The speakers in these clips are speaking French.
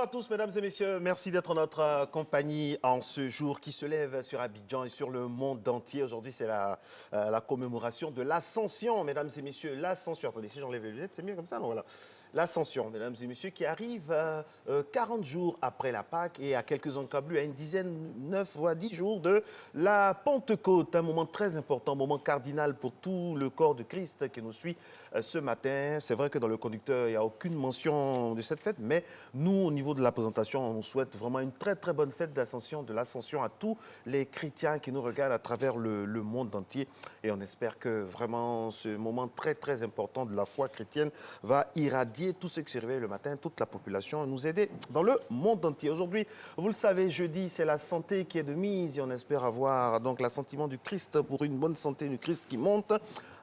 à tous, mesdames et messieurs. Merci d'être en notre compagnie en ce jour qui se lève sur Abidjan et sur le monde entier. Aujourd'hui, c'est la commémoration de l'Ascension, mesdames et messieurs. L'Ascension. Attendez, si j'enlève les lunettes, c'est mieux comme ça, non? Voilà. L'Ascension, mesdames et messieurs, qui arrive 40 jours après la Pâque et à quelques encablures, à une dizaine, 9 voire 10 jours de la Pentecôte. Un moment très important, un moment cardinal pour tout le corps de Christ qui nous suit ce matin. C'est vrai que dans le conducteur, il n'y a aucune mention de cette fête, mais nous, au niveau de la présentation, on souhaite vraiment une très très bonne fête d'Ascension, de l'Ascension à tous les chrétiens qui nous regardent à travers le monde entier. Et on espère que vraiment ce moment très très important de la foi chrétienne va irradier tout ce qui se réveille le matin, toute la population, nous aider dans le monde entier. Aujourd'hui, vous le savez, jeudi, c'est la santé qui est de mise et on espère avoir donc l'assentiment du Christ pour une bonne santé du Christ qui monte.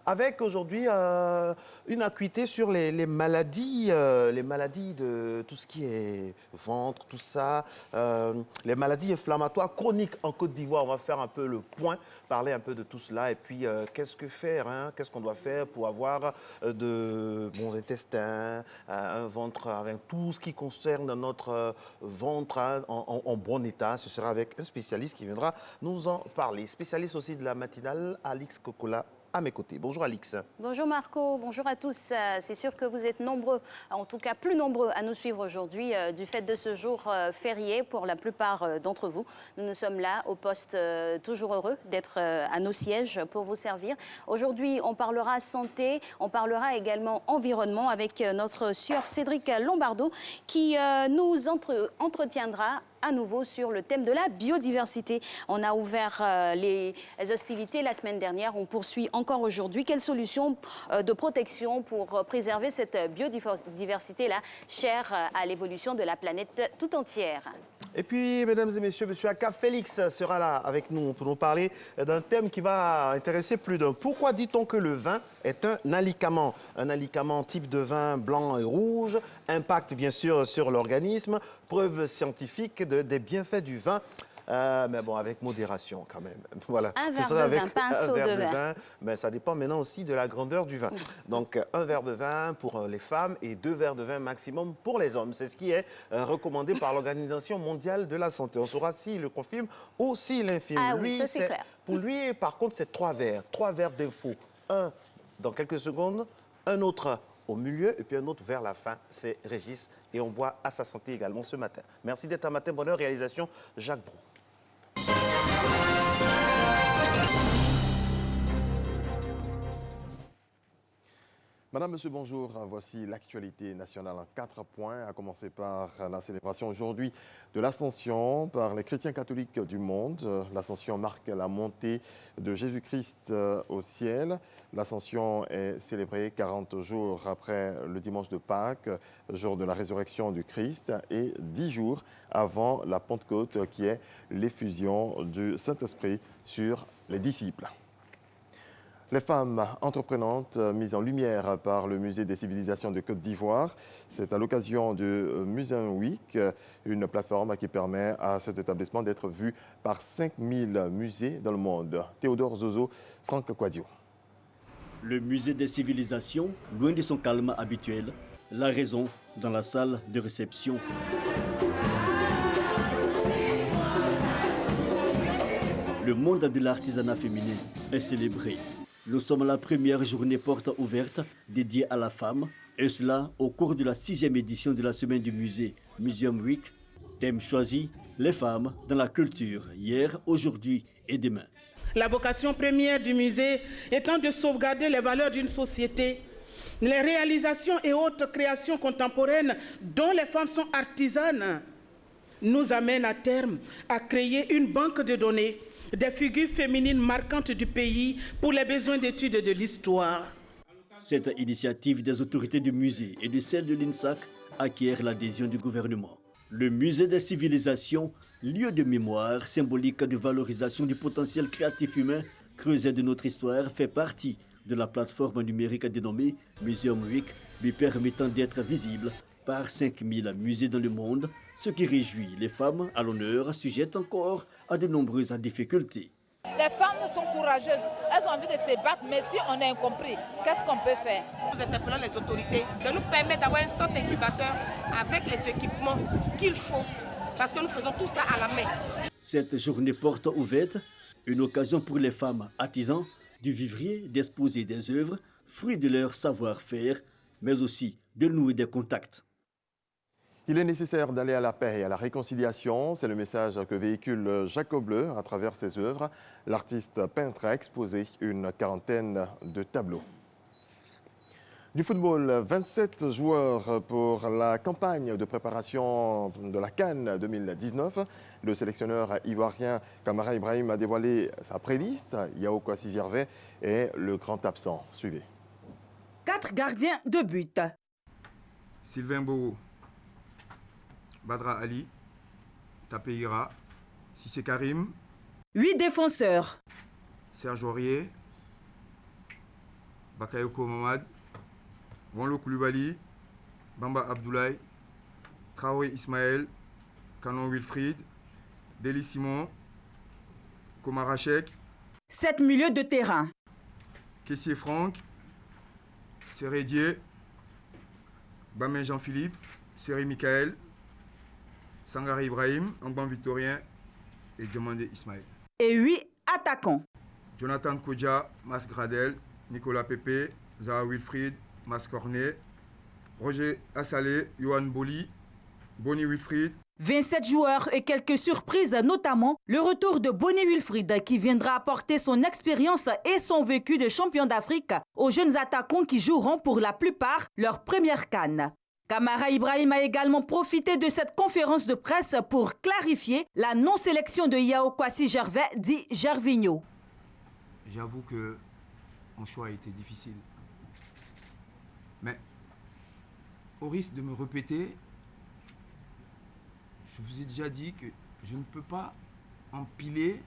Avec aujourd'hui une acuité sur les maladies de tout ce qui est ventre, tout ça, les maladies inflammatoires chroniques en Côte d'Ivoire. On va faire un peu le point, parler un peu de tout cela et puis qu'est-ce que faire, hein, qu'est-ce qu'on doit faire pour avoir de bons intestins, un ventre avec tout ce qui concerne notre ventre hein, en bon état. Ce sera avec un spécialiste qui viendra nous en parler. Spécialiste aussi de la matinale, Alix Kokola, à mes côtés. Bonjour Alix. Bonjour Marco, bonjour à tous. C'est sûr que vous êtes nombreux, en tout cas plus nombreux à nous suivre aujourd'hui du fait de ce jour férié pour la plupart d'entre vous. Nous sommes là au poste toujours heureux d'être à nos sièges pour vous servir. Aujourd'hui, on parlera santé, on parlera également environnement avec notre sieur Cédric Lombardo qui nous entretiendra à nouveau sur le thème de la biodiversité. On a ouvert les hostilités la semaine dernière, on poursuit encore aujourd'hui. Quelles solutions de protection pour préserver cette biodiversité-là, chère à l'évolution de la planète tout entière? Et puis, mesdames et messieurs, monsieur Aka Félix sera là avec nous pour nous parler d'un thème qui va intéresser plus d'un. Pourquoi dit-on que le vin est un alicament? Un alicament type de vin blanc et rouge, impact bien sûr sur l'organisme, preuve scientifique des bienfaits du vin. Mais bon, avec modération quand même. Voilà. Un verre de vin, pas un seau de vin. Mais ça dépend maintenant aussi de la grandeur du vin. Donc, un verre de vin pour les femmes et 2 verres de vin maximum pour les hommes. C'est ce qui est recommandé par l'Organisation mondiale de la santé. On saura s'il le confirme ou s'il l'infirme. Ah oui, ça c'est clair. Pour lui, par contre, c'est 3 verres. 3 verres d'infos. Un dans quelques secondes, un autre au milieu et puis un autre vers la fin. C'est Régis et on boit à sa santé également ce matin. Merci d'être à Matin Bonheur, réalisation Jacques Brou. Madame, Monsieur, bonjour. Voici l'actualité nationale en 4 points, à commencer par la célébration aujourd'hui de l'Ascension par les chrétiens catholiques du monde. L'Ascension marque la montée de Jésus-Christ au ciel. L'Ascension est célébrée 40 jours après le dimanche de Pâques, jour de la résurrection du Christ, et 10 jours avant la Pentecôte, qui est l'effusion du Saint-Esprit sur les disciples. Les femmes entreprenantes mises en lumière par le Musée des civilisations de Côte d'Ivoire. C'est à l'occasion du Museum Week, une plateforme qui permet à cet établissement d'être vu par 5000 musées dans le monde. Théodore Zozo, Franck Quadio. Le Musée des civilisations, loin de son calme habituel, la raison dans la salle de réception. Le monde de l'artisanat féminin est célébré. Nous sommes à la première journée porte ouverte dédiée à la femme, et cela au cours de la 6e édition de la semaine du musée Museum Week. Thème choisi, les femmes dans la culture, hier, aujourd'hui et demain. La vocation première du musée étant de sauvegarder les valeurs d'une société, les réalisations et autres créations contemporaines dont les femmes sont artisanes, nous amènent à terme à créer une banque de données des figures féminines marquantes du pays pour les besoins d'études de l'histoire. Cette initiative des autorités du musée et de celle de l'INSAC acquiert l'adhésion du gouvernement. Le musée des civilisations, lieu de mémoire symbolique de valorisation du potentiel créatif humain, creuset de notre histoire, fait partie de la plateforme numérique dénommée Museum Week, lui permettant d'être visible par 5000 musées dans le monde, ce qui réjouit les femmes à l'honneur, sujettes encore à de nombreuses difficultés. Les femmes sont courageuses, elles ont envie de se battre, mais si on est incompris, qu'est-ce qu'on peut faire? Nous interpellons les autorités de nous permettre d'avoir un centre incubateur avec les équipements qu'il faut, parce que nous faisons tout ça à la main. Cette journée porte ouverte, une occasion pour les femmes artisans du vivrier d'exposer des œuvres, fruits de leur savoir-faire, mais aussi de nouer des contacts. Il est nécessaire d'aller à la paix et à la réconciliation. C'est le message que véhicule Jacob Bleu à travers ses œuvres. L'artiste peintre a exposé une quarantaine de tableaux. Du football, 27 joueurs pour la campagne de préparation de la CAN 2019. Le sélectionneur ivoirien Kamara Ibrahim a dévoilé sa préliste. Yao Kwasi Gervais est le grand absent. Suivez. 4 gardiens de but. Sylvain Bourou, Badra Ali, Tapeira, Sissé Karim. 8 défenseurs. Serge Aurier, Bakayoko Mamad, Bonlo Koulibaly, Bamba Abdoulaye, Traoré Ismaël, Canon Wilfried, Deli Simon, Komara Chek. 7 milieux de terrain. Kessier Franck, Sérédier, Bamen Jean-Philippe, Séri Michael, Sangare Ibrahim, Angban Victorien et Demandé Ismaël. Et 8 attaquants. Jonathan Kodja, Mas Gradel, Nicolas Pepe, Zaha Wilfried, Mas Cornet, Roger Assalé, Johan Boli, Bonnie Wilfried. 27 joueurs et quelques surprises, notamment le retour de Bonnie Wilfried qui viendra apporter son expérience et son vécu de champion d'Afrique aux jeunes attaquants qui joueront pour la plupart leur première CAN. Kamara Ibrahim a également profité de cette conférence de presse pour clarifier la non-sélection de Yao Kwasi Gervais, dit Gervinho. J'avoue que mon choix a été difficile. Mais au risque de me répéter, je vous ai déjà dit que je ne peux pas empiler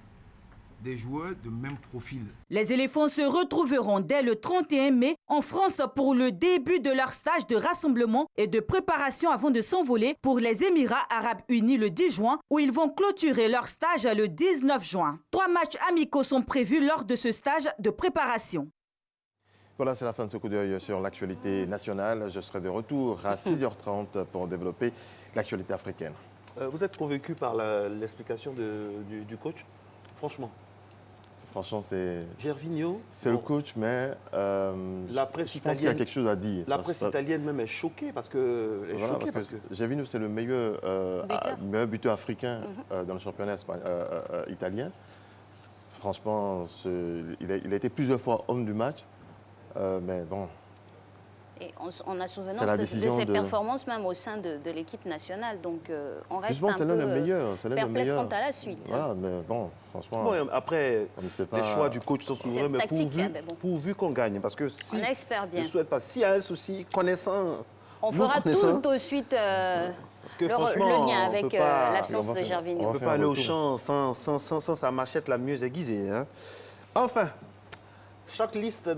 des joueurs de même profil. Les éléphants se retrouveront dès le 31 mai en France pour le début de leur stage de rassemblement et de préparation avant de s'envoler pour les Émirats Arabes Unis le 10 juin où ils vont clôturer leur stage le 19 juin. 3 matchs amicaux sont prévus lors de ce stage de préparation. Voilà, c'est la fin de ce coup d'œil sur l'actualité nationale. Je serai de retour à 6h30 pour développer l'actualité africaine. Vous êtes convaincu par l'explication du coach? Franchement. Franchement, c'est... Gervinho. C'est le coach, mais la presse je pense qu'il y a quelque chose à dire. La presse italienne même est choquée parce que... Voilà, parce que Gervinho, c'est le meilleur buteur africain dans le championnat italien. Franchement, il a été plusieurs fois homme du match. Mais bon... Et on a souvenance de ses performances même au sein de l'équipe nationale. Donc on reste justement, un peu perplexe quant à la suite. Voilà, mais bon, franchement... Bon, après, les choix du coach sont souverains, mais pourvu qu'on gagne. Parce que si on espère bien. Je ne souhaite pas, s'il y a un souci, connaissant... On fera tout de suite parce que, le lien avec l'absence de Gervinho. On ne peut pas aller au champ sans sa machette la mieux aiguisée. Hein. Enfin, chaque liste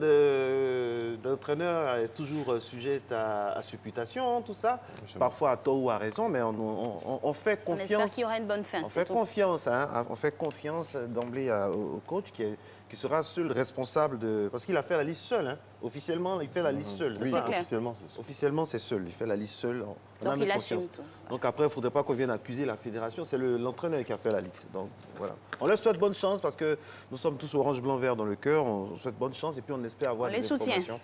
d'entraîneurs est toujours sujette à supputation, tout ça. Parfois à tort ou à raison, mais on fait confiance. On espère qu'il y aura une bonne fin. On fait confiance, hein, on fait confiance d'emblée au coach qui sera seul responsable de... Parce qu'il a fait la liste seul. Hein. Officiellement, il fait la liste seul. Oui, officiellement, c'est seul. Il fait la liste seul. Donc il assume tout. Donc après, il ne faudrait pas qu'on vienne accuser la fédération. C'est l'entraîneur qui a fait la liste. Donc voilà. On leur souhaite bonne chance parce que nous sommes tous orange, blanc, vert dans le cœur. On souhaite bonne chance et puis on espère avoir des informations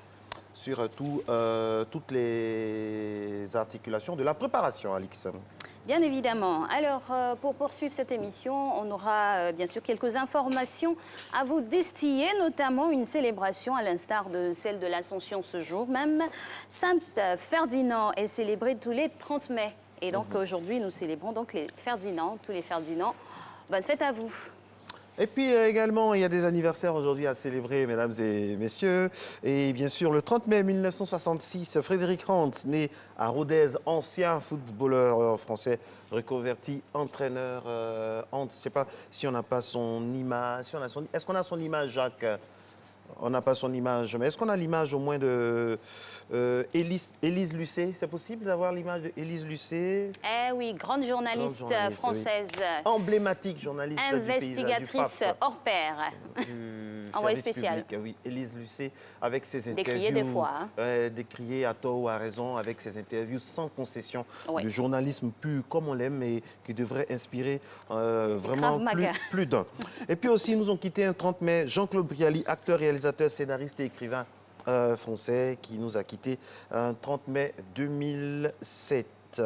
sur toutes les articulations de la préparation, Alix. Bien évidemment. Alors, pour poursuivre cette émission, on aura bien sûr quelques informations à vous distiller, notamment une célébration à l'instar de celle de l'Ascension ce jour même. Saint-Ferdinand est célébré tous les 30 mai. Et donc aujourd'hui, nous célébrons donc les Ferdinand, tous les Ferdinand. Bonne fête à vous. Et puis également, il y a des anniversaires aujourd'hui à célébrer, mesdames et messieurs. Et bien sûr, le 30 mai 1966, Frédéric Randt, né à Rodez, ancien footballeur français, reconverti entraîneur. Je ne sais pas si on n'a pas son image. Est-ce qu'on a son image, Jacques? On n'a pas son image. Mais est-ce qu'on a l'image au moins de Élise Lucet? C'est possible d'avoir l'image d'Élise Lucet? Eh oui, grande journaliste française. Oui. Emblématique journaliste investigatrice hors pair. Envoyée spéciale. Oui, Élise Lucet, avec ses interviews. Décriée des fois. Décriée à tort ou à raison, avec ses interviews sans concession. Oui. De journalisme pur comme on l'aime et qui devrait inspirer vraiment plus d'un. Et puis aussi, nous ont quitté un 30 mai Jean-Claude Brialy, acteur, réalisateur, scénariste et écrivain français, qui nous a quittés un 30 mai 2007.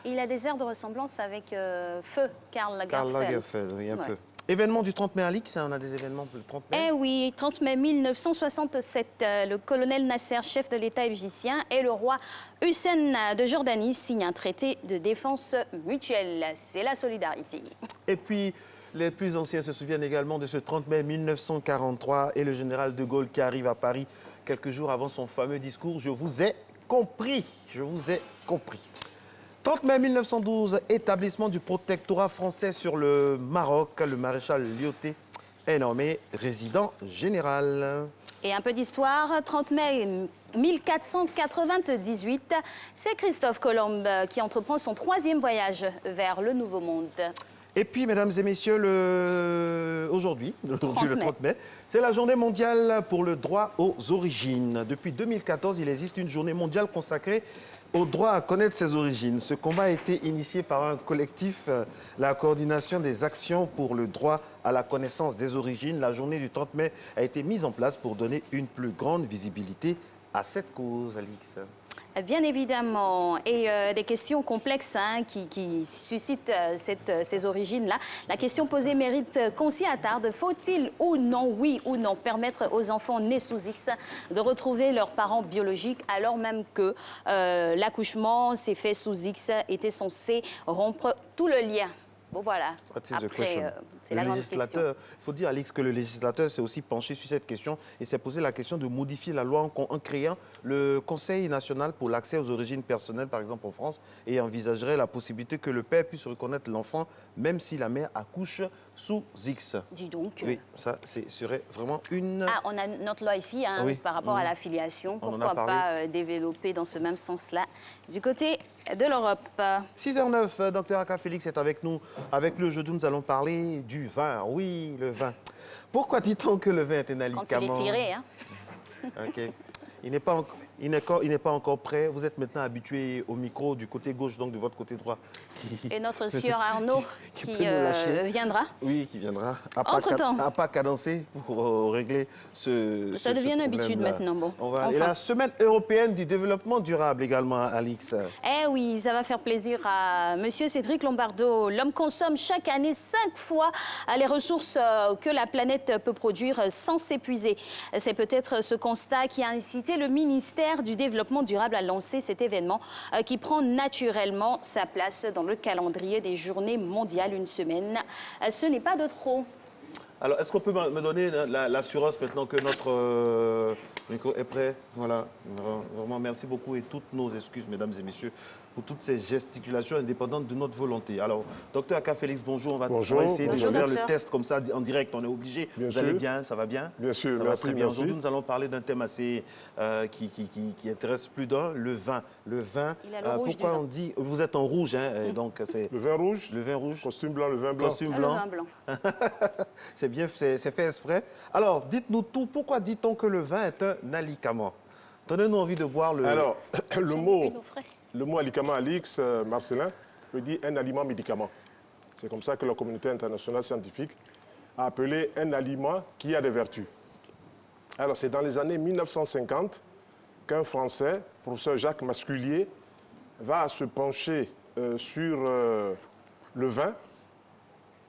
Il a des airs de ressemblance avec Feu, Karl Lagerfeld. Karl Lagerfeld, oui, un peu. Événement du 30 mai, Alix, on a des événements pour le 30 mai? Eh oui, 30 mai 1967, le colonel Nasser, chef de l'État égyptien, et le roi Hussein de Jordanie signent un traité de défense mutuelle. C'est la solidarité. Et puis, les plus anciens se souviennent également de ce 30 mai 1943 et le général de Gaulle qui arrive à Paris quelques jours avant son fameux discours « Je vous ai compris, je vous ai compris ». 30 mai 1912, établissement du protectorat français sur le Maroc. Le maréchal Lyautey est nommé résident général. Et un peu d'histoire, 30 mai 1498, c'est Christophe Colomb qui entreprend son 3e voyage vers le Nouveau Monde. Et puis, mesdames et messieurs, aujourd'hui, le 30 mai, c'est la journée mondiale pour le droit aux origines. Depuis 2014, il existe une journée mondiale consacrée au droit à connaître ses origines. Ce combat a été initié par un collectif, la coordination des actions pour le droit à la connaissance des origines. La journée du 30 mai a été mise en place pour donner une plus grande visibilité à cette cause, Alix. Bien évidemment, et des questions complexes qui suscitent ces origines-là. La question posée mérite qu'on s'y attarde. Faut-il ou non, oui ou non, permettre aux enfants nés sous X de retrouver leurs parents biologiques alors même que l'accouchement s'est fait sous X était censé rompre tout le lien? Bon, voilà. Après, c'est la grande question. Il faut dire, Alix, que le législateur s'est aussi penché sur cette question et s'est posé la question de modifier la loi en créant le Conseil national pour l'accès aux origines personnelles, par exemple en France, et envisagerait la possibilité que le père puisse reconnaître l'enfant, même si la mère accouche sous X. Dis donc. Oui, ça serait vraiment une... Ah, on a notre loi ici oui. par rapport à la filiation. On Pourquoi pas développer dans ce même sens-là du côté de l'Europe. 6h09, Dr Aka Félix est avec nous. Avec lui aujourd'hui, nous allons parler du vin. Oui, le vin. Pourquoi dit-on que le vin est un alicament? Quand il est tiré, hein. OK. Il n'est pas encore prêt. Vous êtes maintenant habitué au micro du côté gauche, donc de votre côté droit. Et notre sieur Arnaud qui viendra. Oui, qui viendra. Entre-temps. À pas cadencer pour régler ce Ça devient une habitude maintenant. Bon. Et la semaine européenne du développement durable également, Alix. Eh oui, ça va faire plaisir à monsieur Cédric Lombardo. L'homme consomme chaque année 5 fois les ressources que la planète peut produire sans s'épuiser. C'est peut-être ce constat qui a incité le ministère du Développement durable à lancer cet événement qui prend naturellement sa place dans le calendrier des journées mondiales. Une semaine, ce n'est pas de trop. Alors, est-ce qu'on peut me donner l'assurance maintenant que notre micro est prêt? Voilà, vraiment merci beaucoup et toutes nos excuses, mesdames et messieurs, pour toutes ces gesticulations indépendantes de notre volonté. Alors, docteur Aka Félix, bonjour. On va essayer de faire le test comme ça en direct. On est obligé. Vous allez bien? Ça va bien? Bien sûr, ça merci. Va très bien. Aujourd'hui, nous allons parler d'un thème assez qui intéresse plus d'un, le vin. Le vin. Pourquoi on dit vous êtes en rouge, hein, donc c'est le vin rouge. Le vin rouge. Costume blanc, le vin blanc. Costume blanc. Le vin blanc. C'est bien, c'est fait exprès. Alors, dites-nous tout. Pourquoi dit-on que le vin est un alicament? Donnez-nous envie de boire le... Alors, le mot alicament, Alix, Marcelin, veut dire un aliment-médicament. C'est comme ça que la communauté internationale scientifique a appelé un aliment qui a des vertus. Alors, c'est dans les années 1950 qu'un Français, professeur Jacques Masculier, va se pencher sur le vin.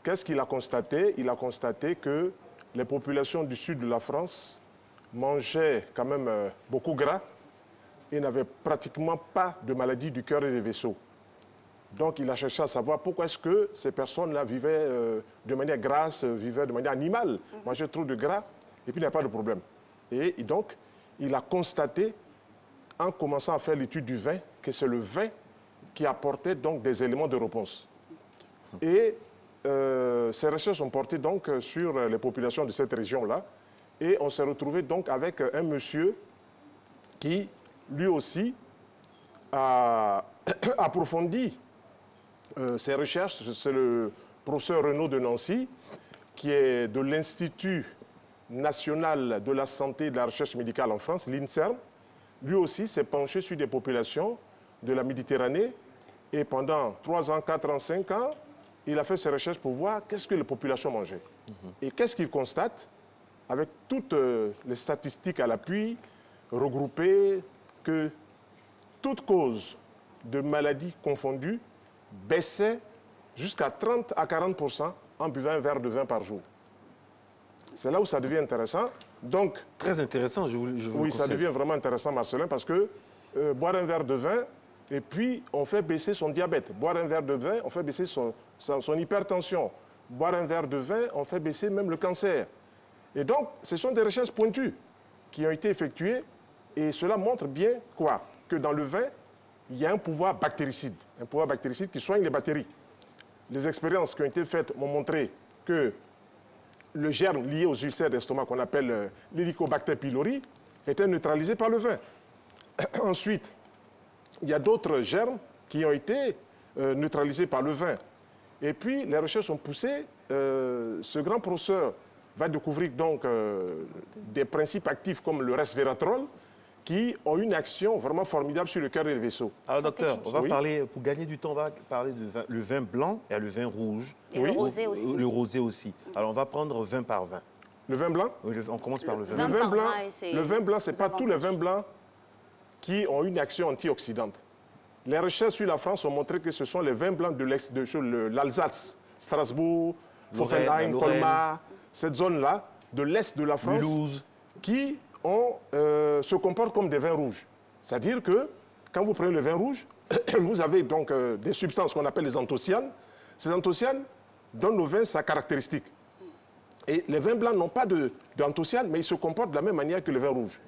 Qu'est-ce qu'il a constaté? Il a constaté que les populations du sud de la France mangeaient quand même beaucoup gras et n'avaient pratiquement pas de maladie du cœur et des vaisseaux. Donc il a cherché à savoir pourquoi est-ce que ces personnes-là vivaient de manière grasse, vivaient de manière animale, mangeaient trop de gras, et puis il n'y a pas de problème. Et donc il a constaté, en commençant à faire l'étude du vin, que c'est le vin qui apportait donc des éléments de réponse. Et ces recherches sont portées donc sur les populations de cette région-là. Et on s'est retrouvé donc avec un monsieur qui, lui aussi, a approfondi ses recherches. C'est le professeur Renaud de Nancy, qui est de l'Institut national de la santé et de la recherche médicale en France, l'INSERM. Lui aussi s'est penché sur des populations de la Méditerranée. Et pendant 3 ans, 4 ans, 5 ans, il a fait ses recherches pour voir qu'est-ce que les populations mangeaient. Et qu'est-ce qu'il constate, avec toutes les statistiques à l'appui, regroupées, que toute cause de maladies confondues baissait jusqu'à 30 à 40% en buvant un verre de vin par jour. C'est là où ça devient intéressant. Donc, très intéressant, je vous oui, ça devient vraiment intéressant, Marcelin, parce que boire un verre de vin, et puis on fait baisser son diabète. Boire un verre de vin, on fait baisser son hypertension. Boire un verre de vin, on fait baisser même le cancer. Et donc, ce sont des recherches pointues qui ont été effectuées, et cela montre bien quoi? Que dans le vin, il y a un pouvoir bactéricide qui soigne les bactéries. Les expériences qui ont été faites m'ont montré que le germe lié aux ulcères d'estomac qu'on appelle l'Helicobacter pylori était neutralisé par le vin. Ensuite, il y a d'autres germes qui ont été neutralisés par le vin. Et puis, les recherches ont poussé. Ce grand professeur va découvrir donc des principes actifs comme le resveratrol qui ont une action vraiment formidable sur le cœur et le vaisseau. Alors, docteur, on va parler, pour gagner du temps, on va parler du vin, le vin blanc et le vin rouge. Et le rosé aussi. Le rosé aussi. Alors, on va prendre vin par vin. Le vin blanc? Oui, on commence par le vin blanc. Le vin blanc, ce n'est pas tous les vins blancs qui ont une action antioxydante. Les recherches sur la France ont montré que ce sont les vins blancs de l'Alsace, Strasbourg, Pfoffenheim, Colmar, cette zone-là, de l'Est de la France, Mulhouse, qui se comportent comme des vins rouges. C'est-à-dire que quand vous prenez le vin rouge, vous avez donc des substances qu'on appelle les anthocyanes. Ces anthocyanes donnent au vin sa caractéristique. Et les vins blancs n'ont pas d'anthocyanes, mais ils se comportent de la même manière que le vin rouge.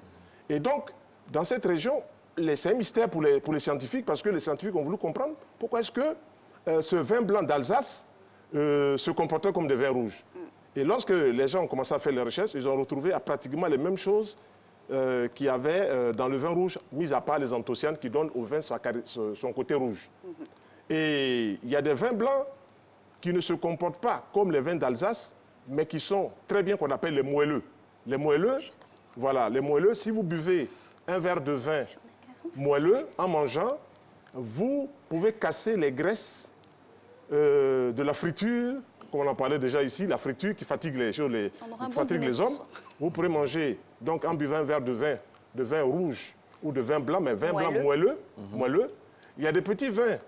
Et donc, dans cette région, c'est un mystère pour les scientifiques, parce que les scientifiques ont voulu comprendre pourquoi est-ce que ce vin blanc d'Alsace se comportait comme des vins rouges. Et lorsque les gens ont commencé à faire les recherches, ils ont retrouvé pratiquement les mêmes choses qu'il y avait dans le vin rouge, mis à part les anthocyanes qui donnent au vin son côté rouge. Et il y a des vins blancs qui ne se comportent pas comme les vins d'Alsace, mais qui sont très bien qu'on appelle les moelleux. Les moelleux, voilà, les moelleux, si vous buvez un verre de vin moelleux en mangeant, vous pouvez casser les graisses de la friture, comme on en parlait déjà ici, la friture qui fatigue les hommes. Vous pourrez manger, donc en buvant un verre de vin rouge ou de vin blanc, mais vin blanc moelleux. Il y a des petits vins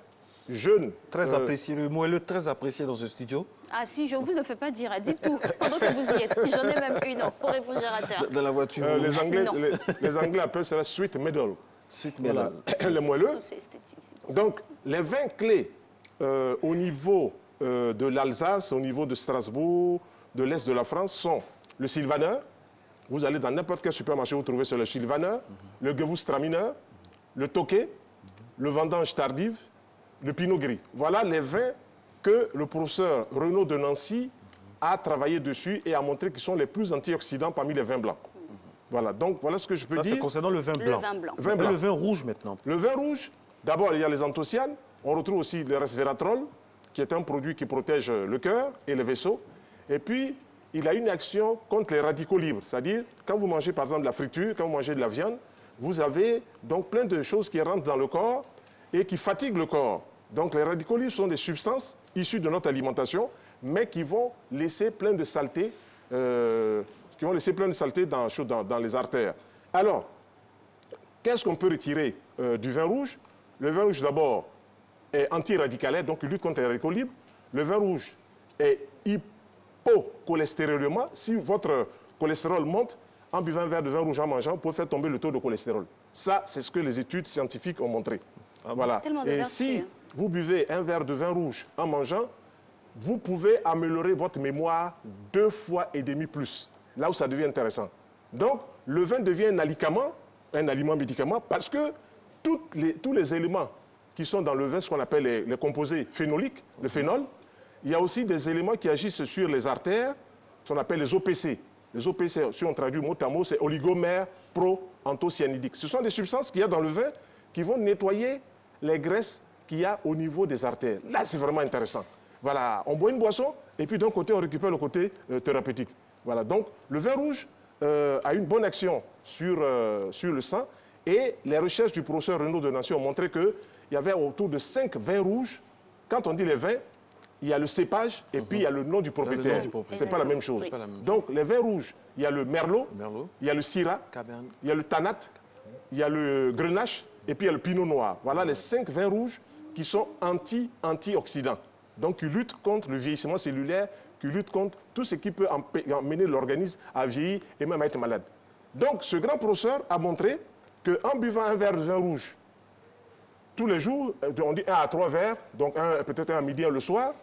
jeunes. Très apprécié, le moelleux très apprécié dans ce studio. Ah si, je vous ne fais pas dire, dites tout, pendant que vous y êtes. J'en ai même une pour réfrigérateur. Dans la voiture. Les Anglais appellent ça sweet middle. Sweet middle. Voilà. Les moelleux. Donc, les vins clés au niveau de l'Alsace, au niveau de Strasbourg, de l'Est de la France, sont le Sylvaner. Vous allez dans n'importe quel supermarché, vous trouvez sur le Sylvaner, le Gewürztraminer, le Tokay, le Vendange tardive, le Pinot gris. Voilà les vins que le professeur Renaud de Nancy a travaillé dessus et a montré qu'ils sont les plus antioxydants parmi les vins blancs. Voilà, donc voilà ce que je peux dire. C'est concernant le vin blanc. Le vin rouge maintenant. Le vin rouge, d'abord il y a les anthocyanes, on retrouve aussi le resveratrol, qui est un produit qui protège le cœur et les vaisseaux. Et puis, il a une action contre les radicaux libres. C'est-à-dire, quand vous mangez par exemple de la friture, quand vous mangez de la viande, vous avez donc plein de choses qui rentrent dans le corps et qui fatiguent le corps. Donc les radicaux libres sont des substances issues de notre alimentation, mais qui vont laisser plein de saleté, dans les artères. Alors, qu'est-ce qu'on peut retirer du vin rouge? Le vin rouge, d'abord, est antiradicalaire, donc il lutte contre les radicaux libres. Le vin rouge est hypocholestérolémant. Si votre cholestérol monte, en buvant un verre de vin rouge en mangeant, vous pouvez faire tomber le taux de cholestérol. Ça, c'est ce que les études scientifiques ont montré. Voilà. Et si vous buvez un verre de vin rouge en mangeant, vous pouvez améliorer votre mémoire 2,5 fois plus. Là où ça devient intéressant. Donc, le vin devient un aliment médicament, parce que tous les éléments qui sont dans le vin, ce qu'on appelle les composés phénoliques, le phénol, il y a aussi des éléments qui agissent sur les artères, ce qu'on appelle les OPC. Les OPC, si on traduit mot à mot, c'est oligomère pro-anthocyanidike. Ce sont des substances qu'il y a dans le vin qui vont nettoyer les graisses qu'il y a au niveau des artères. Là, c'est vraiment intéressant. Voilà, on boit une boisson et puis d'un côté, on récupère le côté thérapeutique. Voilà, donc le vin rouge a une bonne action sur le sang et les recherches du professeur Renaud de Nancy ont montré qu'il y avait autour de 5 vins rouges. Quand on dit les vins, il y a le cépage et puis il y a le nom du propriétaire. Ce n'est pas la même chose. Oui. Donc les vins rouges, il y a le Merlot, il y a le Syrah, il y a le Tanat, il y a le Grenache et puis il y a le Pinot Noir. Voilà les 5 vins rouges qui sont antioxydants. Donc qui luttent contre le vieillissement cellulaire, qui luttent contre tout ce qui peut amener l'organisme à vieillir et même à être malade. Donc ce grand professeur a montré qu'en buvant un verre de vin rouge, tous les jours, on dit 1 à 3 verres, donc peut-être un à midi, un le soir,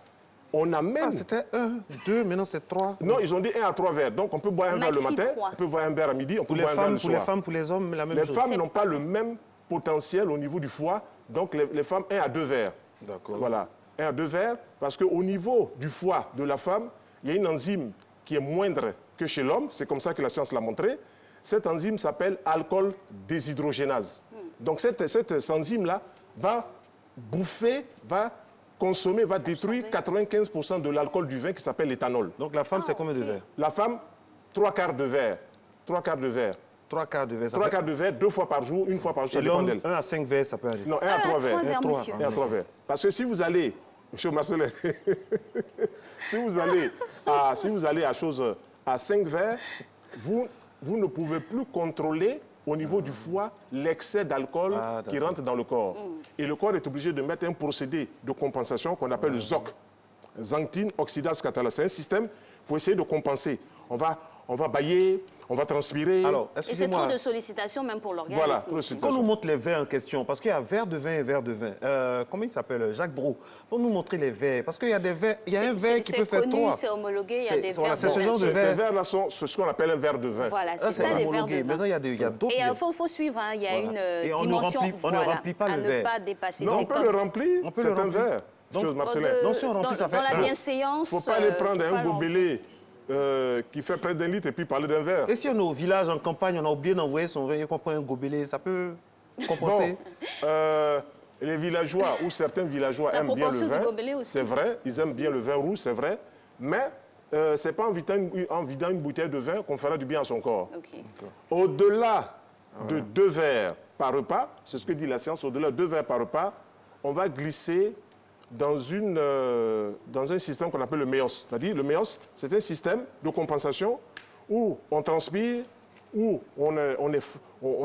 on amène... c'était 1, 2, maintenant c'est 3. Non, ils ont dit 1 à 3 verres. Donc on peut boire un verre le matin, 3. On peut boire un verre à midi, on peut boire un verre le soir. Pour les femmes, pour les hommes, la même chose. Les femmes n'ont pas le même potentiel au niveau du foie, donc les femmes 1 à 2 verres. D'accord. Voilà, 1 à 2 verres, parce qu'au niveau du foie de la femme, il y a une enzyme qui est moindre que chez l'homme, c'est comme ça que la science l'a montré. Cette enzyme s'appelle alcool déshydrogénase. Donc cette enzyme-là va bouffer, va consommer, va détruire 95% de l'alcool du vin qui s'appelle l'éthanol. Donc la femme, c'est combien de verres? La femme, 3 quarts de verre. 3 quarts de verre. 3 quarts de verre. 3 quarts de verre, 2 fois par jour, 1 fois par jour, ça dépend d'elle. 1 à 5 verres, ça peut aller. Non, 1 à 3 verres. 1 à 3 verres. Parce que si vous allez, M. Marcelin, si vous allez à 5 verres, vous ne pouvez plus contrôler au niveau du foie l'excès d'alcool qui rentre dans le corps. Et le corps est obligé de mettre un procédé de compensation qu'on appelle le ZOC, xanthine oxydase catalase. C'est un système pour essayer de compenser. On va bâiller, on va transpirer. Alors, et c'est trop de sollicitations même pour l'organisme. Voilà, trop de sollicitations. Qu'on nous montre les verres en question, parce qu'il y a verre de vin et verre de vin. Comment il s'appelle? Jacques Brou. Pour nous montrer les verres, parce qu'il y a des verres, il y a un verre qui peut faire 3. C'est homologué, il y a des verres. C'est ce genre de verre. Ces verres-là sont ce qu'on appelle un verre de vin. Voilà, c'est ça les verres de vin. Maintenant, il y a d'autres. Et il faut suivre, il y a une dimension on ne remplit pas le verre. À ne pas dépasser. Non, on peut le remplir, c'est un verre. Donc, Marcelin. Non, si on remplit, ça fait dans la bienséance. Il ne faut pas aller prendre un gobelet qui fait près d'1 litre et puis parler d'un verre. Et si on est au village, en campagne, on a oublié d'envoyer son vin et qu'on prend un gobelet, ça peut compenser? Bon, les villageois ou certains villageois aiment bien le vin, c'est vrai, ils aiment bien le vin rouge, c'est vrai, mais ce n'est pas en vidant une bouteille de vin qu'on fera du bien à son corps. Okay. Au-delà de 2 verres par repas, c'est ce que dit la science, au-delà de 2 verres par repas, on va glisser dans un système qu'on appelle le MEOS. C'est-à-dire, le MEOS, c'est un système de compensation où on transpire, où on a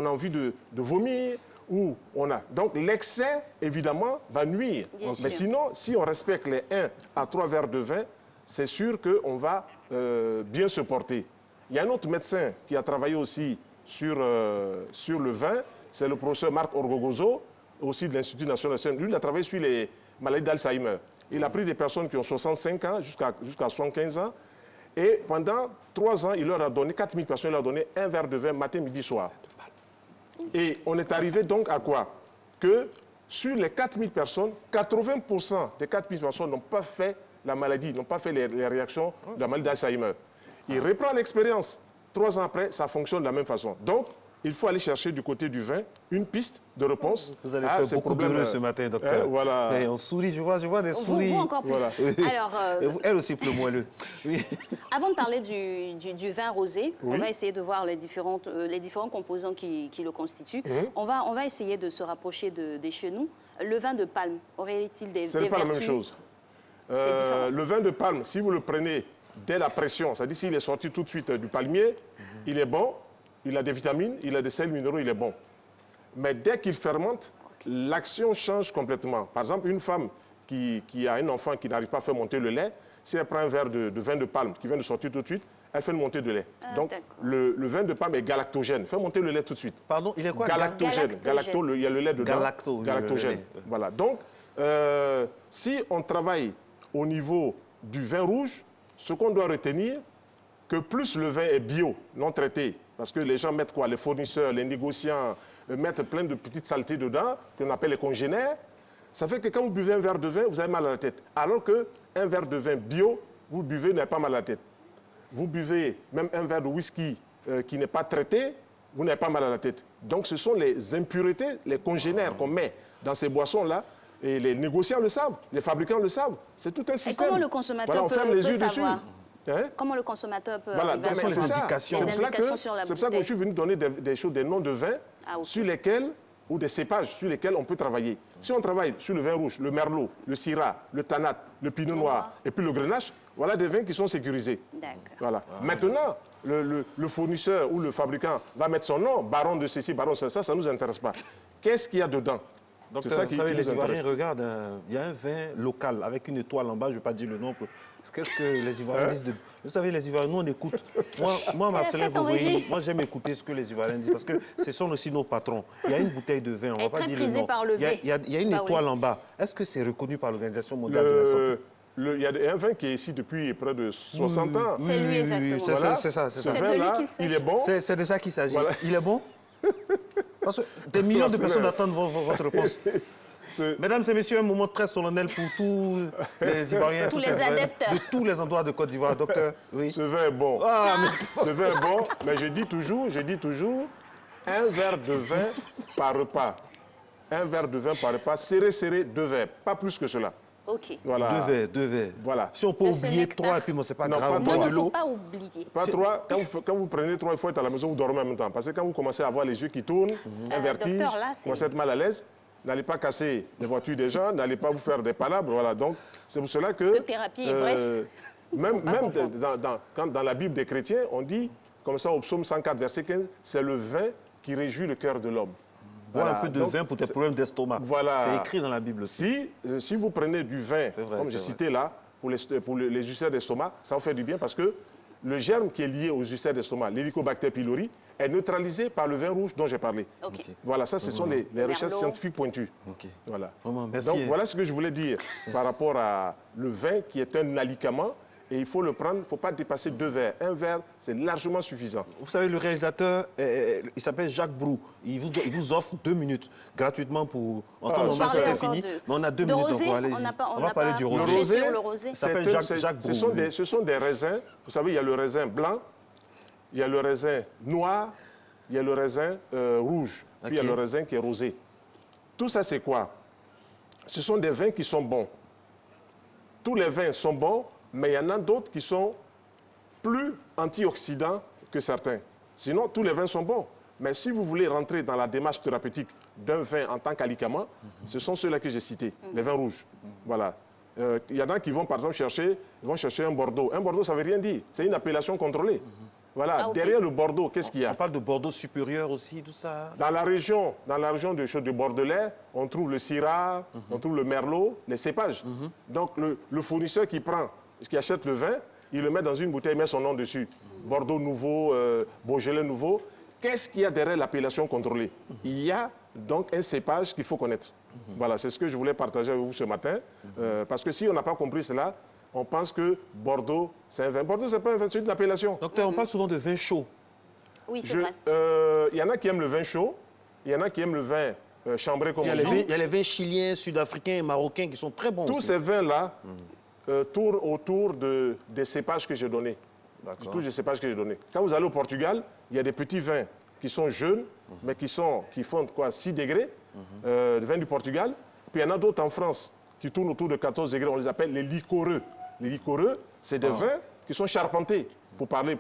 envie de vomir, où on a... Donc, l'excès, évidemment, va nuire. Mais sinon, si on respecte les 1 à 3 verres de vin, c'est sûr qu'on va bien se porter. Il y a un autre médecin qui a travaillé aussi sur le vin, c'est le professeur Marc Orgogozo, aussi de l'Institut national de sciences. Lui, il a travaillé sur les maladies d'Alzheimer. Il a pris des personnes qui ont 65 ans jusqu'à 75 ans. Et pendant 3 ans, il leur a donné, 4000 personnes, il leur a donné un verre de vin matin, midi, soir. Et on est arrivé donc à quoi? Que sur les 4000 personnes, 80% des 4000 personnes n'ont pas fait la maladie, n'ont pas fait les réactions de la maladie d'Alzheimer. Il reprend l'expérience. 3 ans après, ça fonctionne de la même façon. Donc, il faut aller chercher du côté du vin une piste de réponse. Vous allez faire beaucoup d'heureux ce matin, docteur. Voilà. Et on sourit, je vois des souris. Vous encore plus. Voilà. Alors, elle aussi pleut moelleux. Oui. Avant de parler du vin rosé, on va essayer de voir les différents composants qui le constituent. On va essayer de se rapprocher de chez nous. Le vin de palme, aurait-il des vertus? Ce n'est pas la même chose. Le vin de palme, si vous le prenez dès la pression, c'est-à-dire s'il est sorti tout de suite du palmier, il est bon. Il a des vitamines, il a des sels minéraux, il est bon. Mais dès qu'il fermente, l'action change complètement. Par exemple, une femme qui a un enfant qui n'arrive pas à faire monter le lait, si elle prend un verre de vin de palme qui vient de sortir tout de suite, elle fait une montée de lait. Donc, le vin de palme est galactogène. Fait monter le lait tout de suite. Pardon, il est quoi? Galactogène. Il y a le lait dedans. Galactogène. Voilà. Donc, si on travaille au niveau du vin rouge, ce qu'on doit retenir, que plus le vin est bio, non traité, parce que les gens mettent quoi? Les fournisseurs, les négociants mettent plein de petites saletés dedans, qu'on appelle les congénères. Ça fait que quand vous buvez un verre de vin, vous avez mal à la tête. Alors qu'un verre de vin bio, vous buvez, vous n'avez pas mal à la tête. vous buvez même un verre de whisky qui n'est pas traité, vous n'avez pas mal à la tête. Donc ce sont les impuretés, les congénères qu'on met dans ces boissons-là. Et les négociants le savent, les fabricants le savent. C'est tout un système. Et comment le consommateur peut savoir Comment le consommateur peut quelles sont les indications sur la bouteille. C'est pour ça que je suis venu donner des noms de vins sur lesquels, ou des cépages sur lesquels on peut travailler. Si on travaille sur le vin rouge, le merlot, le syrah, le tanat, le pinot noir et puis le grenache, voilà des vins qui sont sécurisés. Voilà. Maintenant, le fournisseur ou le fabricant va mettre son nom, baron de ceci, baron de ça, ça ne nous intéresse pas. Qu'est-ce qu'il y a dedans? Donc, vous savez, les Ivoiriens regardent, il y a un vin local avec une étoile en bas, je ne vais pas dire le nom. Qu'est-ce que les Ivoiriens disent de... Vous savez, les Ivoiriens, nous, on écoute. Moi Marcelin, vous voyez, moi, j'aime écouter ce que les Ivoiriens disent parce que ce sont aussi nos patrons. Il y a une bouteille de vin, on ne va pas dire le nom. Il y a une étoile en bas. Est-ce que c'est reconnu par l'Organisation mondiale de la santé? Il y a un vin qui est ici depuis près de 60 ans. C'est lui, exactement. C'est ça. Ce vin-là, il est bon. C'est de ça qu'il s'agit. Voilà. Il est bon? Parce que des millions de personnes attendent votre réponse. Mesdames et messieurs, un moment très solennel pour tous les Ivoiriens. Tous les adeptes. De tous les endroits de Côte d'Ivoire. Docteur, oui. Ce vin est bon. Ce vin est bon, mais je dis toujours, un verre de vin par repas. Un verre de vin par repas, serré, 2 verres. Pas plus que cela. OK. Voilà. 2 verres. Voilà. Si on peut oublier 3, et puis bon, c'est pas grave. Non, il ne faut pas oublier. Pas 3. Quand vous prenez 3, il faut être à la maison, vous dormez en même temps. Parce que quand vous commencez à avoir les yeux qui tournent, un vertige, vous commencez à être mal à l'aise, n'allez pas casser les voitures des gens, n'allez pas vous faire des palabres. Voilà. Donc, c'est pour cela que... Parce que thérapie ivresse. Même dans la Bible des chrétiens, on dit, comme ça au psaume 104, verset 15, c'est le vin qui réjouit le cœur de l'homme. Voilà. Un peu de vin pour tes problèmes d'estomac. Voilà. C'est écrit dans la Bible. Si vous prenez du vin, comme j'ai cité là, pour les ulcères d'estomac, ça vous fait du bien parce que le germe qui est lié aux ulcères d'estomac, l'Helicobacter pylori, est neutralisé par le vin rouge dont j'ai parlé. Voilà, ça, ce sont les recherches scientifiques pointues. Voilà. Vraiment, merci. Donc, voilà ce que je voulais dire par rapport à le vin qui est un alicament. Et il faut le prendre, il ne faut pas dépasser 2 verres. Un verre, c'est largement suffisant. Vous savez, le réalisateur, il s'appelle Jacques Brou. Il vous offre 2 minutes gratuitement pour... En temps normal, c'était fini. Mais on a 2 minutes, donc allez-y. On va parler du rosé. Le rosé, il s'appelle Jacques Brou. Ce sont des raisins. Vous savez, il y a le raisin blanc, il y a le raisin noir, il y a le raisin rouge, puis il y a le raisin qui est rosé. Tout ça, c'est quoi? Ce sont des vins qui sont bons. Tous les vins sont bons, mais il y en a d'autres qui sont plus antioxydants que certains. Sinon, tous les vins sont bons. Mais si vous voulez rentrer dans la démarche thérapeutique d'un vin en tant qu'alicament, ce sont ceux-là que j'ai cités, les vins rouges. Voilà. Il y en a qui vont, par exemple, chercher un Bordeaux. Un Bordeaux, ça ne veut rien dire. C'est une appellation contrôlée. Voilà. Derrière le Bordeaux, qu'est-ce qu'il y a? On parle de Bordeaux supérieur aussi, tout ça. Dans la région de Bordelais, on trouve le syrah, on trouve le merlot, les cépages. Donc, le fournisseur qui achète le vin, il le met dans une bouteille, il met son nom dessus. Bordeaux nouveau, Beaujolais nouveau. Qu'est-ce qu'il y a derrière l'appellation contrôlée? Il y a donc un cépage qu'il faut connaître. Voilà, c'est ce que je voulais partager avec vous ce matin. Parce que si on n'a pas compris cela, on pense que Bordeaux, c'est un vin. Bordeaux, ce n'est pas un vin, c'est une appellation. Docteur, on parle souvent de vin chaud. Oui, c'est vrai. Il y en a qui aiment le vin chaud, il y en a qui aiment le vin chambré, comme on dit. Il y a les vins chiliens, sud-africains et marocains qui sont très bons Tous aussi. ces vins-là tournent autour des cépages que j'ai donnés. Tous les cépages que j'ai donnés. Quand vous allez au Portugal, il y a des petits vins qui sont jeunes, mais qui font quoi, 6 degrés, de vin du Portugal. Puis il y en a d'autres en France qui tournent autour de 14 degrés. On les appelle les liquoreux. Les liquoreux, c'est des vins qui sont charpentés, pour parler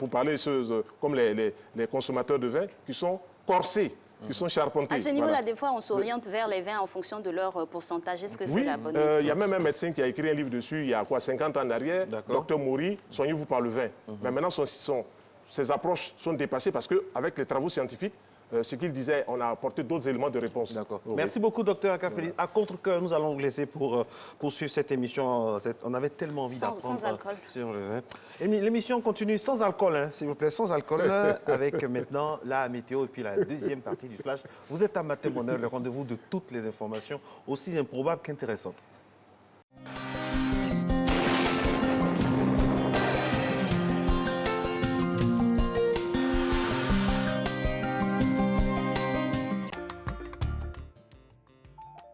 comme les consommateurs de vin, qui sont corsés, qui sont charpentés. À ce niveau-là, des fois, on s'oriente vers les vins en fonction de leur pourcentage. Est-ce que c'est la bonne il y a même un médecin qui a écrit un livre dessus, il y a 50 ans en arrière, Dr Maury, soignez-vous par le vin. Mais maintenant, ces approches sont dépassées parce qu'avec les travaux scientifiques, ce qu'il disait, on a apporté d'autres éléments de réponse. D'accord. Merci beaucoup, docteur Akafeli. À contre-cœur, nous allons vous laisser pour poursuivre cette émission. On avait tellement envie d'apprendre sur le vin. L'émission continue sans alcool, s'il vous plaît, sans alcool, avec maintenant la météo et puis la deuxième partie du flash. Vous êtes à Matin Bonheur, le rendez-vous de toutes les informations, aussi improbables qu'intéressantes.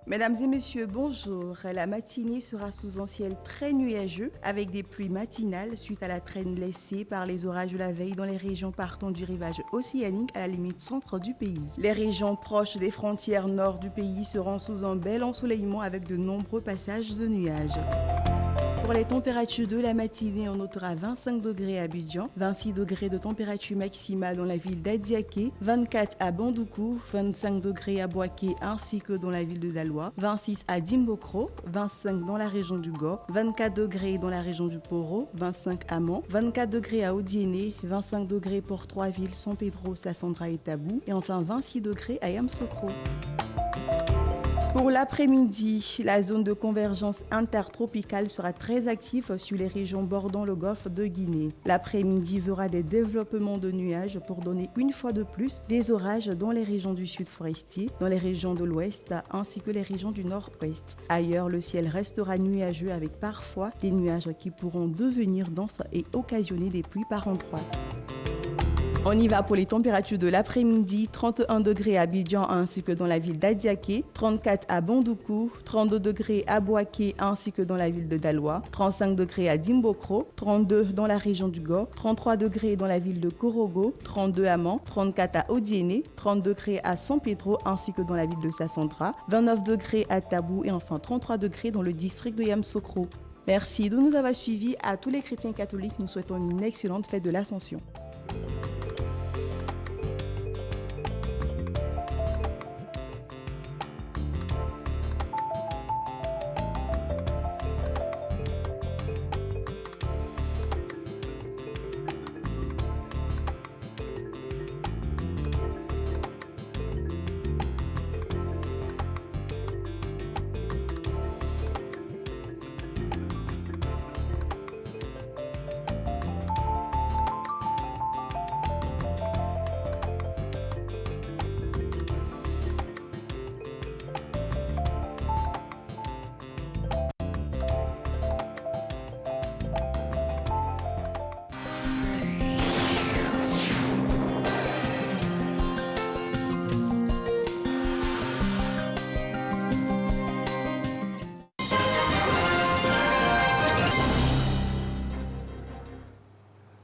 Mesdames et messieurs, bonjour. La matinée sera sous un ciel très nuageux avec des pluies matinales suite à la traîne laissée par les orages de la veille dans les régions partant du rivage océanique à la limite centre du pays. Les régions proches des frontières nord du pays seront sous un bel ensoleillement avec de nombreux passages de nuages. Pour les températures de la matinée, on notera 25 degrés à Abidjan, 26 degrés de température maximale dans la ville d'Adiaké, 24 à Bandoukou, 25 degrés à Boaké ainsi que dans la ville de Daloa, 26 à Dimbokro, 25 dans la région du Go, 24 degrés dans la région du Poro, 25 à Mans, 24 degrés à Odiéné, 25 degrés pour trois villes, San Pedro, Sassandra et Tabou, et enfin 26 degrés à Yamoussoukro. Pour l'après-midi, la zone de convergence intertropicale sera très active sur les régions bordant le golfe de Guinée. L'après-midi verra des développements de nuages pour donner une fois de plus des orages dans les régions du sud forestier, dans les régions de l'ouest ainsi que les régions du nord-ouest. Ailleurs, le ciel restera nuageux avec parfois des nuages qui pourront devenir denses et occasionner des pluies par endroits. On y va pour les températures de l'après-midi, 31 degrés à Abidjan ainsi que dans la ville d'Adiaké, 34 à Bandoukou, 32 degrés à Boaké ainsi que dans la ville de Daloa, 35 degrés à Dimbokro, 32 dans la région du Go, 33 degrés dans la ville de Korogo, 32 à Mans, 34 à Odiéné, 30 degrés à San Pedro ainsi que dans la ville de Sassandra, 29 degrés à Tabou et enfin 33 degrés dans le district de Yamoussoukro. Merci de nous avoir suivis. À tous les chrétiens catholiques, nous souhaitons une excellente fête de l'Ascension.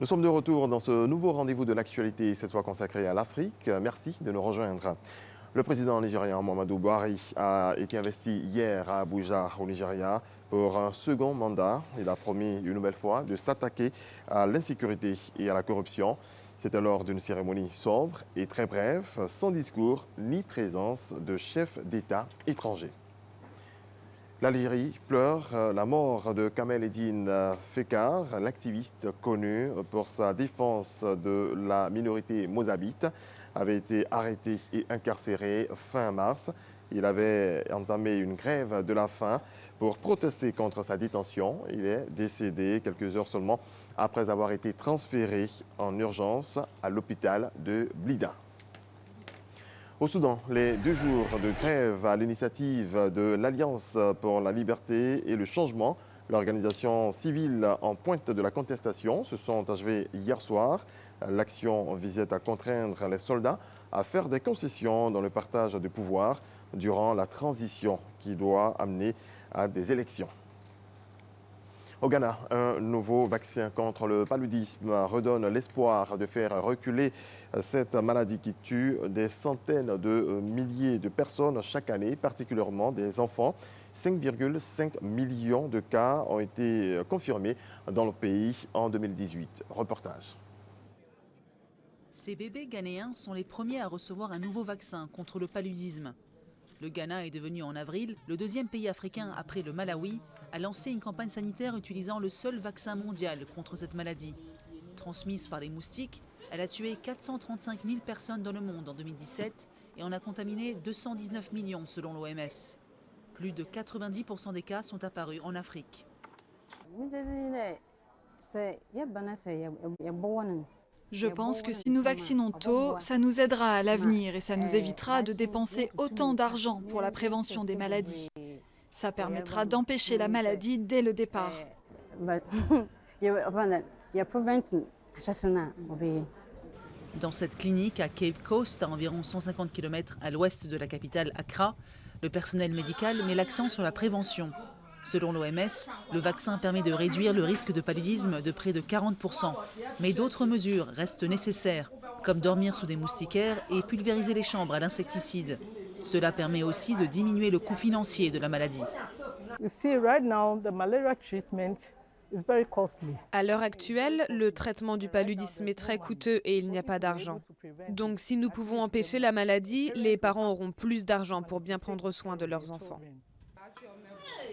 Nous sommes de retour dans ce nouveau rendez-vous de l'actualité, cette fois consacré à l'Afrique. Merci de nous rejoindre. Le président nigérian Muhammadu Buhari a été investi hier à Abuja, au Nigeria, pour un second mandat. Il a promis une nouvelle fois de s'attaquer à l'insécurité et à la corruption. C'était lors d'une cérémonie sobre et très brève, sans discours ni présence de chef d'État étranger. L'Algérie pleure la mort de Kamel Eddine Fekar, l'activiste connu pour sa défense de la minorité mozabite, avait été arrêté et incarcéré fin mars. Il avait entamé une grève de la faim pour protester contre sa détention. Il est décédé quelques heures seulement après avoir été transféré en urgence à l'hôpital de Blida. Au Soudan, les 2 jours de grève à l'initiative de l'Alliance pour la liberté et le changement, l'organisation civile en pointe de la contestation, se sont achevées hier soir. L'action visait à contraindre les soldats à faire des concessions dans le partage de pouvoir durant la transition qui doit amener à des élections. Au Ghana, un nouveau vaccin contre le paludisme redonne l'espoir de faire reculer cette maladie qui tue des centaines de milliers de personnes chaque année, particulièrement des enfants. 5,5 millions de cas ont été confirmés dans le pays en 2018. Reportage. Ces bébés ghanéens sont les premiers à recevoir un nouveau vaccin contre le paludisme. Le Ghana est devenu en avril le 2e pays africain après le Malawi à lancer une campagne sanitaire utilisant le seul vaccin mondial contre cette maladie. Transmise par les moustiques, elle a tué 435 000 personnes dans le monde en 2017 et en a contaminé 219 millions selon l'OMS. Plus de 90% des cas sont apparus en Afrique. Je pense que si nous vaccinons tôt, ça nous aidera à l'avenir et ça nous évitera de dépenser autant d'argent pour la prévention des maladies. Ça permettra d'empêcher la maladie dès le départ. Dans cette clinique à Cape Coast, à environ 150 km à l'ouest de la capitale Accra, Le personnel médical met l'accent sur la prévention. Selon l'OMS, le vaccin permet de réduire le risque de paludisme de près de 40%. Mais d'autres mesures restent nécessaires, comme dormir sous des moustiquaires et pulvériser les chambres à l'insecticide. Cela permet aussi de diminuer le coût financier de la maladie. À l'heure actuelle, le traitement du paludisme est très coûteux et il n'y a pas d'argent. Donc si nous pouvons empêcher la maladie, les parents auront plus d'argent pour bien prendre soin de leurs enfants.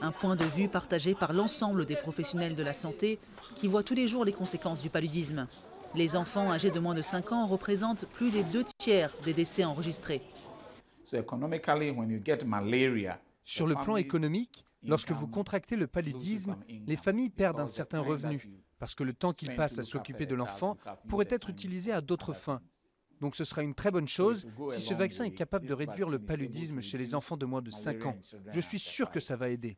Un point de vue partagé par l'ensemble des professionnels de la santé qui voient tous les jours les conséquences du paludisme. Les enfants âgés de moins de 5 ans représentent plus des 2/3 des décès enregistrés. Sur le plan économique, lorsque vous contractez le paludisme, les familles perdent un certain revenu parce que le temps qu'ils passent à s'occuper de l'enfant pourrait être utilisé à d'autres fins. Donc ce sera une très bonne chose si ce vaccin est capable de réduire le paludisme chez les enfants de moins de 5 ans. Je suis sûr que ça va aider.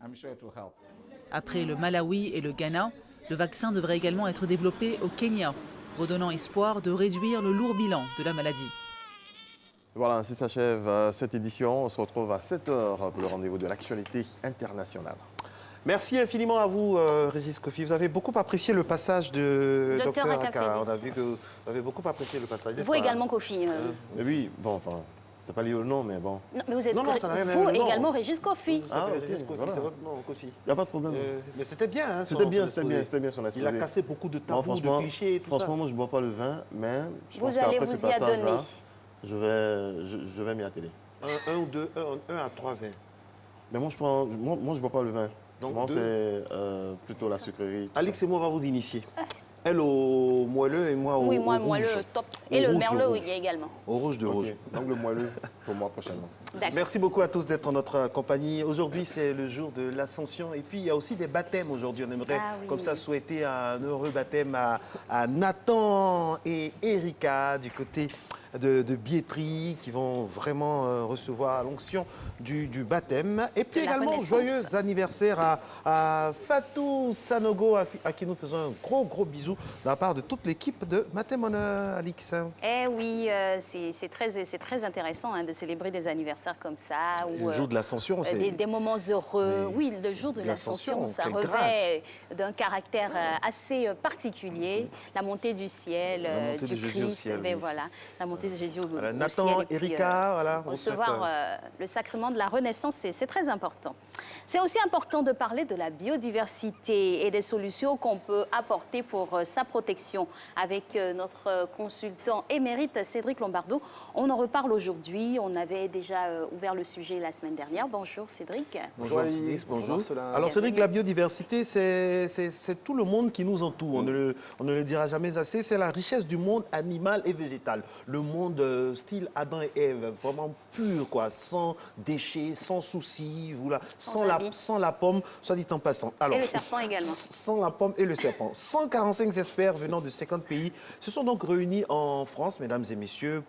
Après le Malawi et le Ghana, le vaccin devrait également être développé au Kenya, redonnant espoir de réduire le lourd bilan de la maladie. Voilà, ainsi s'achève cette édition. On se retrouve à 7h pour le rendez-vous de l'actualité internationale. Merci infiniment à vous, Régis Kofi. Vous avez beaucoup apprécié le passage de Dr Aka. On a vu que vous avez beaucoup apprécié le passage. Vous également, Kofi. Oui, bon, enfin, c'est pas lié au nom, mais bon. Non, mais vous êtes vous également Régis Kofi. Ah, ok, voilà. C'est votre nom, Kofi. Il n'y a pas de problème. Mais c'était bien. Hein, c'était bien son exposé. Il a cassé beaucoup de tabous, de clichés et tout ça. Franchement, moi, je ne bois pas le vin, mais je pense vous allez qu'après ce vous y adonner. Je vais m'y atteler. Un à 3 vins. Mais moi, je bois pas le vin. Donc moi, c'est plutôt la sucrerie. Alix et moi, on va vous initier. Elle au moelleux et moi au rouge. Oui, moi, moelleux, top. Et le merlot également. Au rouge de rouge. Donc le moelleux pour moi prochainement. Merci beaucoup à tous d'être en notre compagnie. Aujourd'hui, c'est le jour de l'Ascension. Et puis, il y a aussi des baptêmes aujourd'hui. On aimerait comme ça souhaiter un heureux baptême à Nathan et Erika du côté de Biétry qui vont vraiment recevoir l'onction du baptême. Et puis également, joyeux anniversaire à Fatou Sanogo, à qui nous faisons un gros bisou de la part de toute l'équipe de Matin Honneur, Alix. Eh oui, c'est très intéressant de célébrer des anniversaires comme ça. Le jour de l'Ascension, c'est... Des moments heureux. Oui, le jour de l'Ascension, ça revêt d'un caractère assez particulier. La montée du ciel, du Christ, voilà, la montée de Jésus au ciel. Nathan, Erika, voilà. Recevoir le sacrement de la Renaissance, c'est très important. C'est aussi important de parler de la biodiversité et des solutions qu'on peut apporter pour sa protection. Avec notre consultant émérite Cédric Lombardo, on en reparle aujourd'hui. On avait déjà ouvert le sujet la semaine dernière. Bonjour Cédric. Bonjour Alice, bonjour. Alors Cédric, la biodiversité, c'est tout le monde qui nous entoure. On ne le dira jamais assez. C'est la richesse du monde animal et végétal. Le monde style Adam et Ève, vraiment pur, quoi, sans déchets, sans soucis, voilà, sans la pomme, soit dit en passant. Alors, et le serpent également. Sans la pomme et le serpent. 145 experts venant de 50 pays se sont donc réunis en France, mesdames et messieurs,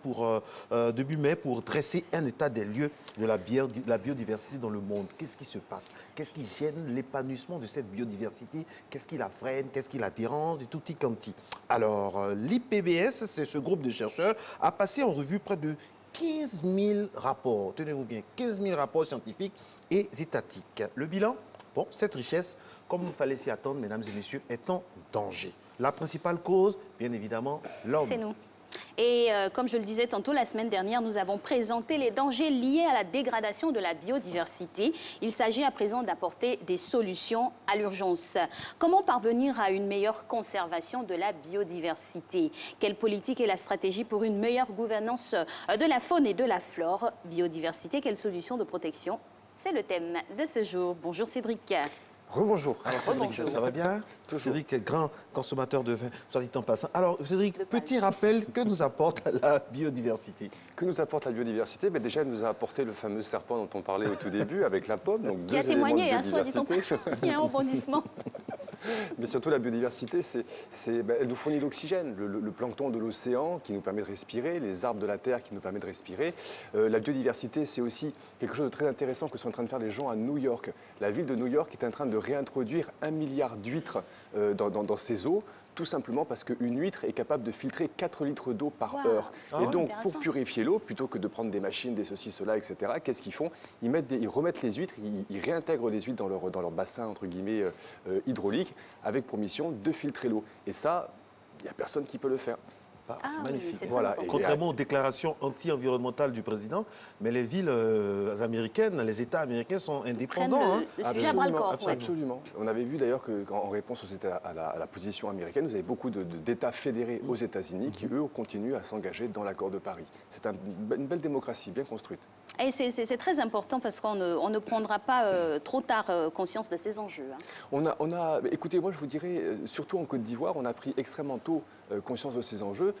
début mai, pour dresser un état des lieux de la biodiversité dans le monde. Qu'est-ce qui se passe? Qu'est-ce qui gêne l'épanouissement de cette biodiversité? Qu'est-ce qui la freine? Qu'est-ce qui la dérange? Et tutti quanti. Alors, l'IPBES, c'est ce groupe de chercheurs, a passé en revue près de 15 000 rapports. Tenez-vous bien, 15 000 rapports scientifiques et étatiques. Le bilan? Bon, cette richesse, comme il fallait s'y attendre, mesdames et messieurs, est en danger. La principale cause, bien évidemment, l'homme. C'est nous. Et comme je le disais tantôt, la semaine dernière, nous avons présenté les dangers liés à la dégradation de la biodiversité. Il s'agit à présent d'apporter des solutions à l'urgence. Comment parvenir à une meilleure conservation de la biodiversité? Quelle politique est la stratégie pour une meilleure gouvernance de la faune et de la flore? Biodiversité, quelles solutions de protection? C'est le thème de ce jour. Bonjour Cédric. Rebonjour. Alors Cédric, ça va bien? Cédric, grand consommateur de vin, soit dit en passant. Alors Cédric, petit rappel, que nous apporte la biodiversité? Que nous apporte la biodiversité? Déjà, elle nous a apporté le fameux serpent dont on parlait au tout début, avec la pomme. Donc qui a témoigné, soit dit en passant. Il y a un rebondissement. Mais surtout, la biodiversité, elle nous fournit l'oxygène, le plancton de l'océan qui nous permet de respirer, les arbres de la terre qui nous permettent de respirer. La biodiversité, c'est aussi quelque chose de très intéressant que sont en train de faire les gens à New York. La ville de New York est en train de réintroduire 1 milliard d'huîtres dans ses eaux tout simplement parce qu'une huître est capable de filtrer 4 litres d'eau par heure. Et donc, pour purifier l'eau, plutôt que de prendre des machines, des ceci, cela, etc., qu'est-ce qu'ils font? Ils remettent les huîtres, ils réintègrent les huîtres dans leur bassin, entre guillemets, hydraulique, avec pour mission de filtrer l'eau. Et ça, il n'y a personne qui peut le faire. C'est magnifique. Voilà. Contrairement aux déclarations anti-environnementales du président, mais les villes américaines, les États américains sont indépendants. Absolument. On avait vu d'ailleurs qu'en réponse à la position américaine, vous avez beaucoup d'États fédérés aux États-Unis qui, eux, continuent à s'engager dans l'accord de Paris. C'est une belle démocratie, bien construite. Et c'est très important parce qu'on ne prendra pas trop tard conscience de ces enjeux. Écoutez, moi je vous dirais, surtout en Côte d'Ivoire, on a pris extrêmement tôt conscience de ces enjeux.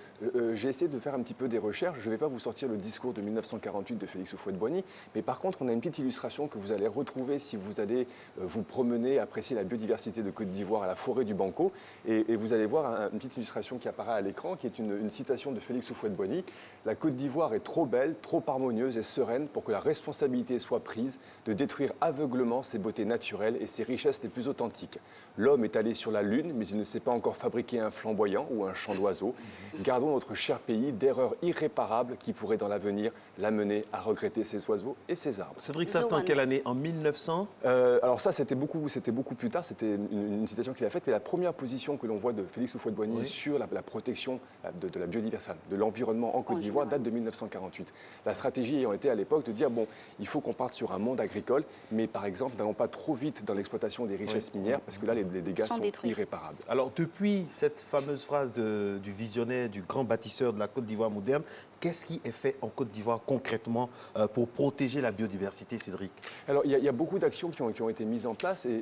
J'ai essayé de faire un petit peu des recherches. Je ne vais pas vous sortir le discours de 1948 de Félix Houphouët-Boigny, mais par contre, on a une petite illustration que vous allez retrouver si vous allez vous promener, apprécier la biodiversité de Côte d'Ivoire à la forêt du Banco. Et vous allez voir une petite illustration qui apparaît à l'écran, qui est une citation de Félix Houphouët-Boigny. La Côte d'Ivoire est trop belle, trop harmonieuse et sereine pour que la responsabilité soit prise de détruire aveuglement ses beautés naturelles et ses richesses les plus authentiques. L'homme est allé sur la Lune, mais il ne sait pas encore fabriquer un flamboyant ou un chant d'oiseau. Gardons notre cher pays d'erreurs irréparables qui pourraient dans l'avenir l'amener à regretter ses oiseaux et ses arbres. Cédric, ça c'était en quelle année? En 1900? Alors ça, c'était beaucoup plus tard. C'était une citation qu'il a faite. Mais la première position que l'on voit de Félix Houphouët-Boigny sur la protection de la biodiversité, de l'environnement en Côte d'Ivoire, date de 1948. La stratégie ayant été à l'époque de dire, bon, il faut qu'on parte sur un monde agricole, mais par exemple, n'allons pas trop vite dans l'exploitation des richesses minières, parce que là, les dégâts sont irréparables. Alors, depuis cette fameuse phrase du visionnaire, du grand bâtisseur de la Côte d'Ivoire moderne, qu'est-ce qui est fait en Côte d'Ivoire concrètement pour protéger la biodiversité, Cédric? Alors, il y a beaucoup d'actions qui ont été mises en place et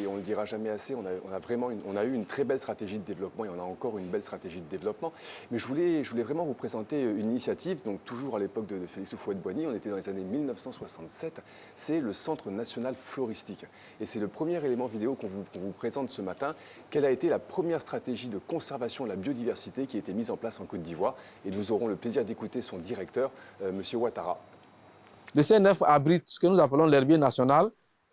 on ne le dira jamais assez. On a eu une très belle stratégie de développement et on a encore une belle stratégie de développement. Mais je voulais vraiment vous présenter une initiative, donc toujours à l'époque de Félix Houphouët-Boigny, on était dans les années 1967, c'est le Centre national floristique. Et c'est le premier élément vidéo qu'on vous présente ce matin. Quelle a été la première stratégie de conservation de la biodiversité qui a été mise en place en Côte d'Ivoire? Et nous aurons le plaisir d'écouter son directeur, M. Ouattara. Le CNF abrite ce que nous appelons l'herbier national,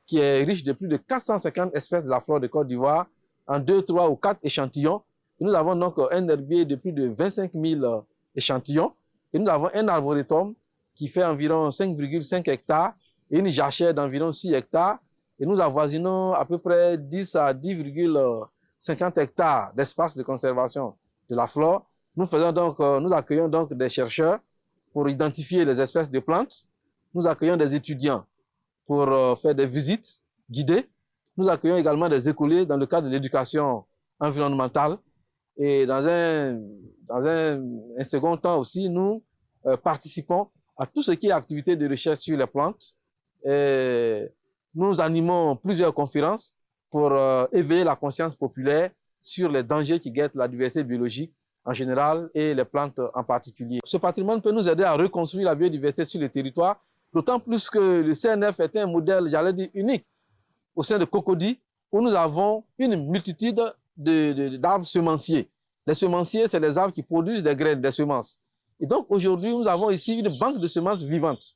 qui est riche de plus de 450 espèces de la flore de Côte d'Ivoire, en 2, 3 ou 4 échantillons. Et nous avons donc un herbier de plus de 25 000 échantillons. Et nous avons un arboretum qui fait environ 5,5 hectares et une jachère d'environ 6 hectares. Et nous avoisinons à peu près 10 à 10,50 hectares d'espace de conservation de la flore. Nous accueillons donc des chercheurs pour identifier les espèces de plantes. Nous accueillons des étudiants pour faire des visites guidées. Nous accueillons également des écoliers dans le cadre de l'éducation environnementale. Et dans un second temps aussi, nous participons à tout ce qui est activité de recherche sur les plantes. Et nous animons plusieurs conférences pour éveiller la conscience populaire sur les dangers qui guettent la diversité biologique en général et les plantes en particulier. Ce patrimoine peut nous aider à reconstruire la biodiversité sur le territoire, d'autant plus que le CNF est un modèle, j'allais dire, unique au sein de Cocody, où nous avons une multitude d'arbres semenciers. Les semenciers, c'est les arbres qui produisent des graines, des semences. Et donc aujourd'hui, nous avons ici une banque de semences vivantes.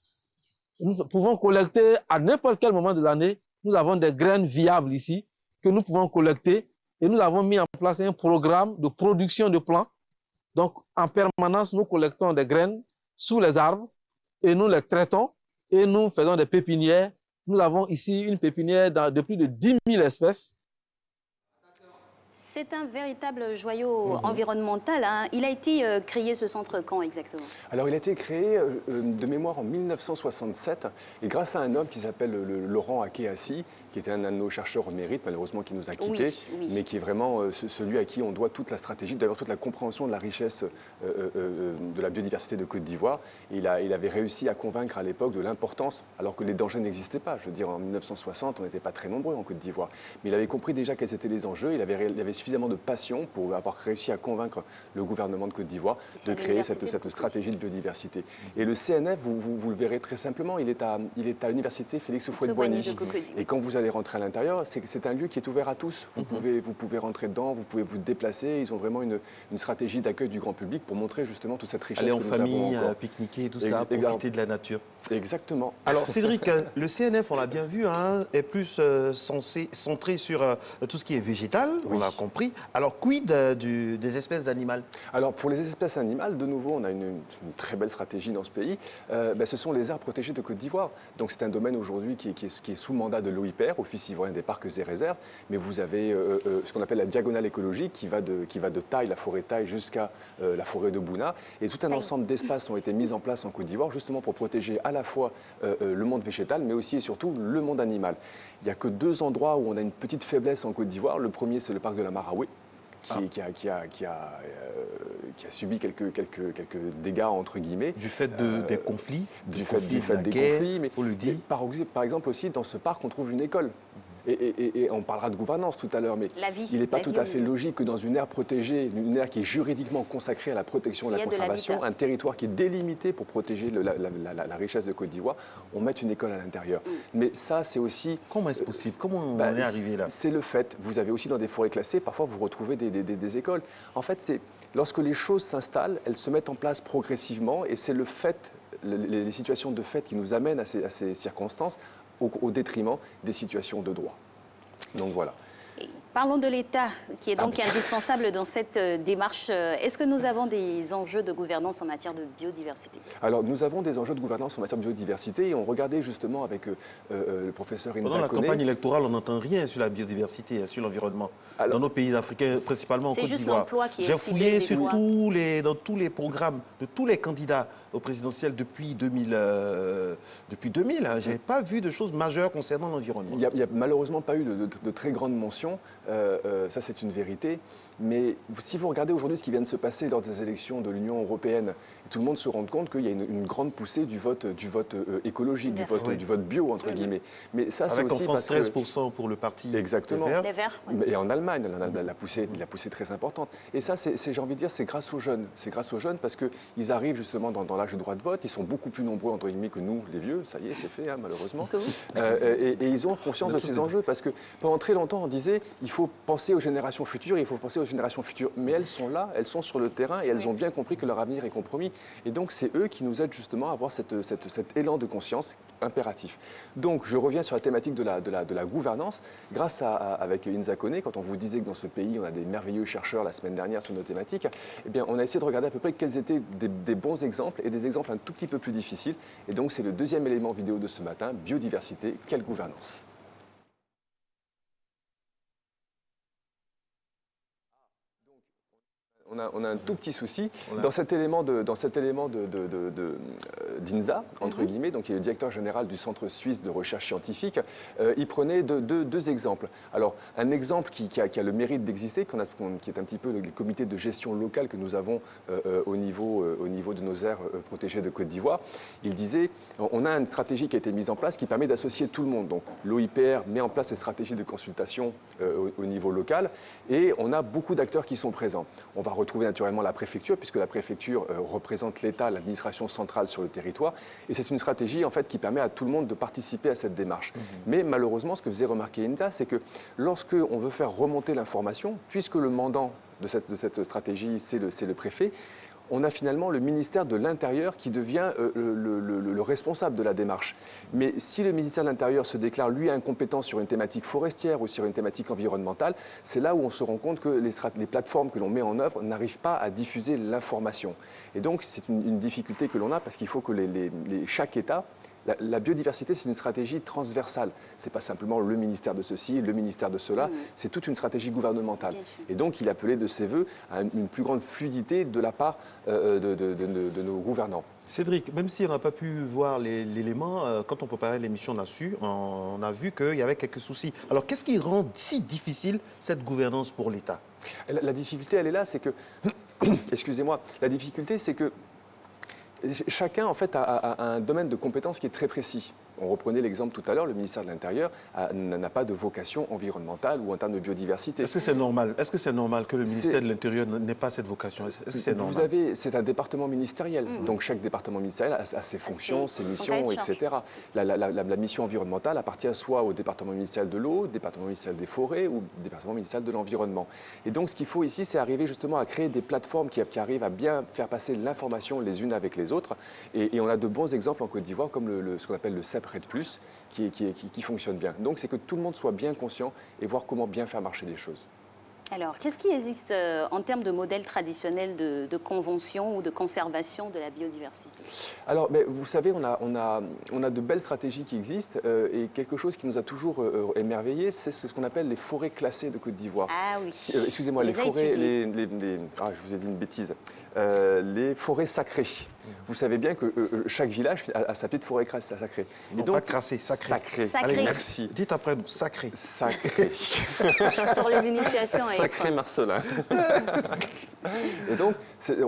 Nous pouvons collecter à n'importe quel moment de l'année. Nous avons des graines viables ici que nous pouvons collecter. Et nous avons mis en place un programme de production de plants. Donc, en permanence, nous collectons des graines sous les arbres et nous les traitons et nous faisons des pépinières. Nous avons ici une pépinière de plus de 10 000 espèces. C'est un véritable joyau environnemental. Hein. Il a été créé, ce centre, quand exactement? Alors, il a été créé de mémoire en 1967 et grâce à un homme qui s'appelle Laurent Akéassi, qui était un de nos chercheurs au mérite, malheureusement qui nous a quittés, mais qui est vraiment celui à qui on doit toute la stratégie, d'ailleurs toute la compréhension de la richesse de la biodiversité de Côte d'Ivoire. Il avait réussi à convaincre à l'époque de l'importance, alors que les dangers n'existaient pas. Je veux dire, en 1960, on n'était pas très nombreux en Côte d'Ivoire. Mais il avait compris déjà quels étaient les enjeux, il avait suffisamment de passion pour avoir réussi à convaincre le gouvernement de Côte d'Ivoire de créer cette stratégie de biodiversité. Et le CNF, vous le verrez très simplement, il est à l'université Félix Houphouët-Boigny. Et quand vous allez rentrer à l'intérieur, c'est un lieu qui est ouvert à tous. Vous pouvez rentrer dedans, vous pouvez vous déplacer. Ils ont vraiment une stratégie d'accueil du grand public pour montrer justement toute cette richesse que nous avons encore. Pique-niquer et tout ça, profiter de la nature. Exactement. Alors Cédric, le CNF, on l'a bien vu, hein, est plus centré sur tout ce qui est végétal, on l'a compris. esprit. Alors, quid des espèces animales? Alors, pour les espèces animales, de nouveau, on a une très belle stratégie dans ce pays. Ce sont les aires protégées de Côte d'Ivoire. Donc, c'est un domaine aujourd'hui qui est sous mandat de l'OIPR, Office ivoirien des parcs et réserves. Mais vous avez ce qu'on appelle la diagonale écologique qui va de Taï, la forêt Taï, jusqu'à la forêt de Bouna. Et tout un ensemble d'espaces ont été mis en place en Côte d'Ivoire, justement pour protéger à la fois le monde végétal, mais aussi et surtout le monde animal. Il n'y a que 2 endroits où on a une petite faiblesse en Côte d'Ivoire. Le premier, c'est le parc de la Maraoué, qui a subi quelques dégâts, entre guillemets. Du fait des conflits. Du fait des conflits, mais faut le dire. Par exemple aussi, dans ce parc, on trouve une école. Et on parlera de gouvernance tout à l'heure, mais il n'est pas tout à fait logique que dans une aire protégée, une aire qui est juridiquement consacrée à la protection et à la conservation, un territoire qui est délimité pour protéger la richesse de Côte d'Ivoire, on mette une école à l'intérieur. Mais ça, c'est aussi... Comment est-ce possible? Comment on est arrivé là? C'est le fait. Vous avez aussi dans des forêts classées, parfois vous retrouvez des écoles. En fait, c'est lorsque les choses s'installent, elles se mettent en place progressivement, et c'est le fait, les situations de fait qui nous amènent à ces circonstances, au détriment des situations de droit. Donc voilà. Parlons de l'État, qui est donc indispensable dans cette démarche. Est-ce que nous avons des enjeux de gouvernance en matière de biodiversité? Alors, nous avons des enjeux de gouvernance en matière de biodiversité et on regardait justement avec le professeur Inza Pendant la Koné. campagne électorale, on n'entend rien sur la biodiversité, sur l'environnement. Dans nos pays africains, principalement en Côte d'Ivoire. J'ai fouillé dans tous les programmes de tous les candidats au présidentiel depuis 2000. Je n'avais pas vu de choses majeures concernant l'environnement. Il n'y a malheureusement pas eu de très grandes mentions. Ça, c'est une vérité. Mais si vous regardez aujourd'hui ce qui vient de se passer lors des élections de l'Union européenne, tout le monde se rend compte qu'il y a une grande poussée du vote écologique, du vote bio, entre guillemets. Mais ça, c'est aussi en France, 13% pour le parti exactement. Les Verts. Et en Allemagne, la poussée très importante. Et ça, j'ai envie de dire, c'est grâce aux jeunes. C'est grâce aux jeunes parce qu'ils arrivent justement dans l'âge de droit de vote. Ils sont beaucoup plus nombreux, entre guillemets, que nous, les vieux. Ça y est, c'est fait, malheureusement. Et ils ont conscience de ces enjeux parce que pendant très longtemps, on disait il faut penser aux générations futures, il faut penser aux générations futures. Mais elles sont là, elles sont sur le terrain et elles ont bien compris que leur avenir est compromis. Et donc, c'est eux qui nous aident justement à avoir cet élan de conscience impératif. Donc, je reviens sur la thématique de la gouvernance. Grâce avec Inza Koné, quand on vous disait que dans ce pays, on a des merveilleux chercheurs la semaine dernière sur nos thématiques, eh bien, on a essayé de regarder à peu près quels étaient des bons exemples et des exemples un tout petit peu plus difficiles. Et donc, c'est le deuxième élément vidéo de ce matin, biodiversité, quelle gouvernance ? On a un tout petit souci. Dans cet élément d'INSA, entre guillemets, donc il est le directeur général du Centre suisse de recherche scientifique, il prenait deux exemples. Alors, un exemple qui a le mérite d'exister, qui est un petit peu le comité de gestion locale que nous avons au niveau de nos aires protégées de Côte d'Ivoire. Il disait, on a une stratégie qui a été mise en place qui permet d'associer tout le monde. Donc, l'OIPR met en place des stratégies de consultation au niveau local et on a beaucoup d'acteurs qui sont présents. On va retrouver naturellement la préfecture, puisque la préfecture représente l'État, l'administration centrale sur le territoire. Et c'est une stratégie en fait, qui permet à tout le monde de participer à cette démarche. Mais malheureusement, ce que faisait remarquer Inza, c'est que lorsqu'on veut faire remonter l'information, puisque le mandant de cette stratégie, c'est le préfet, on a finalement le ministère de l'Intérieur qui devient le responsable de la démarche. Mais si le ministère de l'Intérieur se déclare, lui, incompétent sur une thématique forestière ou sur une thématique environnementale, c'est là où on se rend compte que les plateformes que l'on met en œuvre n'arrivent pas à diffuser l'information. Et donc, c'est une difficulté que l'on a parce qu'il faut que chaque État... La biodiversité, c'est une stratégie transversale. Ce n'est pas simplement le ministère de ceci, le ministère de cela, c'est toute une stratégie gouvernementale. Et donc, il appelait de ses voeux à une plus grande fluidité de la part de nos gouvernants. Cédric, même si on n'a pas pu voir l'élément, quand on préparait l'émission là-dessus, on a vu qu'il y avait quelques soucis. Alors, qu'est-ce qui rend si difficile cette gouvernance pour l'État? La difficulté, elle est là, c'est que... Excusez-moi. La difficulté, c'est que chacun, en fait, a un domaine de compétences qui est très précis. On reprenait l'exemple tout à l'heure, le ministère de l'Intérieur n'a pas de vocation environnementale ou en termes de biodiversité. Est-ce que c'est normal? Est-ce que c'est normal que le ministère de l'Intérieur n'ait pas cette vocation? Est-ce que c'est normal? C'est un département ministériel, donc chaque département ministériel a ses fonctions, ses missions, etc. La mission environnementale appartient soit au département ministériel de l'eau, au département ministériel des forêts ou au département ministériel de l'environnement. Et donc ce qu'il faut ici, c'est arriver justement à créer des plateformes qui arrivent à bien faire passer l'information les unes avec les autres. Et on a de bons exemples en Côte d'Ivoire, comme ce qu'on appelle le CEP RED+, qui fonctionne bien. Donc c'est que tout le monde soit bien conscient et voir comment bien faire marcher les choses. Alors, qu'est-ce qui existe en termes de modèles traditionnels de convention ou de conservation de la biodiversité? Alors, vous savez, on a de belles stratégies qui existent et quelque chose qui nous a toujours émerveillé, c'est ce qu'on appelle les forêts classées de Côte d'Ivoire. Ah oui. Excusez-moi, les forêts, je vous ai dit une bêtise. Les forêts sacrées. Vous savez bien que chaque village a sa petite forêt sacrée. Non, donc, pas crassée, sacrée. Sacrée. Allez, merci. Dites après nous, sacré. Sacré. Pour les initiations. Sacré Marcelin. Et donc,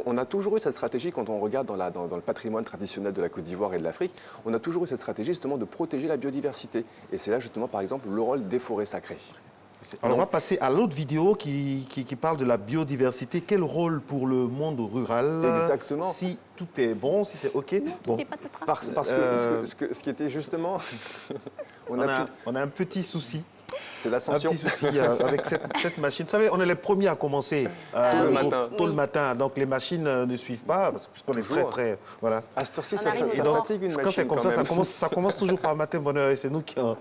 on a toujours eu cette stratégie, quand on regarde dans le patrimoine traditionnel de la Côte d'Ivoire et de l'Afrique, on a toujours eu cette stratégie justement de protéger la biodiversité. Et c'est là justement, par exemple, le rôle des forêts sacrées. Alors, on va passer à l'autre vidéo qui parle de la biodiversité. Quel rôle pour le monde rural? Exactement. Si tout est bon, si c'est OK. Non, bon. parce que ce qui était justement... on a un petit souci. C'est l'ascension. Un petit souci avec cette machine. Vous savez, on est les premiers à commencer tôt le matin. Donc les machines ne suivent pas parce qu'on est très... Voilà. À cette heure-ci, ça fatigue une machine. Quand c'est comme ça commence toujours par matin bonheur et c'est nous qui en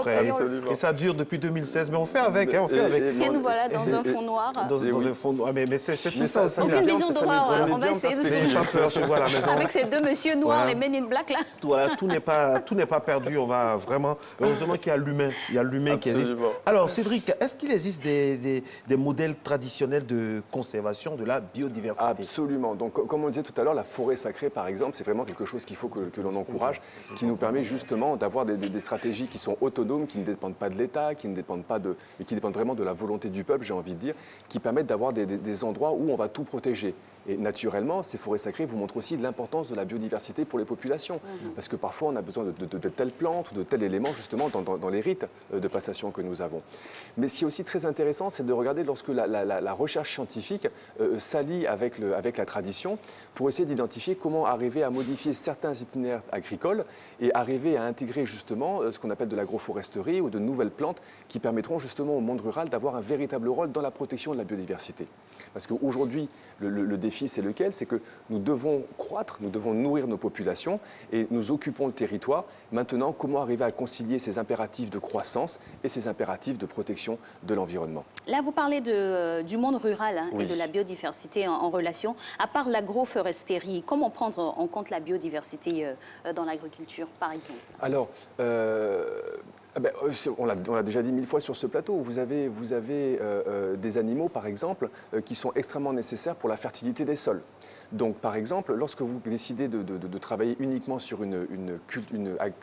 frères. Et ça dure depuis 2016. Mais on fait avec. On fait avec. Et nous voilà dans un fond noir. Dans un fond noir. Mais c'est tout ça aussi. Aucune vision d'horreur. On va essayer de se... pas peur, je vois à la maison. Avec ces deux messieurs noirs, les Men in Black là. Voilà, tout n'est pas perdu. On va vraiment... Heureusement qu'il y a l'humain. Il y a l'humain qui existe. Alors, Cédric, est-ce qu'il existe des modèles traditionnels de conservation de la biodiversité? Absolument. Donc, comme on disait tout à l'heure, la forêt sacrée, par exemple, c'est vraiment quelque chose qu'il faut que l'on encourage, qui nous permet justement d'avoir des stratégies qui sont autonomes, qui ne dépendent pas de l'État, mais qui dépendent vraiment de la volonté du peuple, j'ai envie de dire, qui permettent d'avoir des endroits où on va tout protéger. Et naturellement, ces forêts sacrées vous montrent aussi l'importance de la biodiversité pour les populations. Parce que parfois, on a besoin de telles plantes ou de tels éléments, justement, dans les rites de passation que nous avons. Mais ce qui est aussi très intéressant, c'est de regarder lorsque la recherche scientifique s'allie avec la tradition pour essayer d'identifier comment arriver à modifier certains itinéraires agricoles et arriver à intégrer justement ce qu'on appelle de l'agroforesterie ou de nouvelles plantes qui permettront justement au monde rural d'avoir un véritable rôle dans la protection de la biodiversité. Parce qu'aujourd'hui, le défi, c'est lequel? C'est que nous devons croître, nous devons nourrir nos populations et nous occupons le territoire. Maintenant, comment arriver à concilier ces impératifs de croissance et ces impératifs de protection de l'environnement? Là, vous parlez du monde rural et de la biodiversité en relation. À part l'agroforesterie, comment prendre en compte la biodiversité dans l'agriculture, par exemple? Alors, on l'a déjà dit 1000 fois sur ce plateau. Vous avez des animaux, par exemple, qui sont extrêmement nécessaires pour la fertilité des sols. Donc, par exemple, lorsque vous décidez de travailler uniquement sur une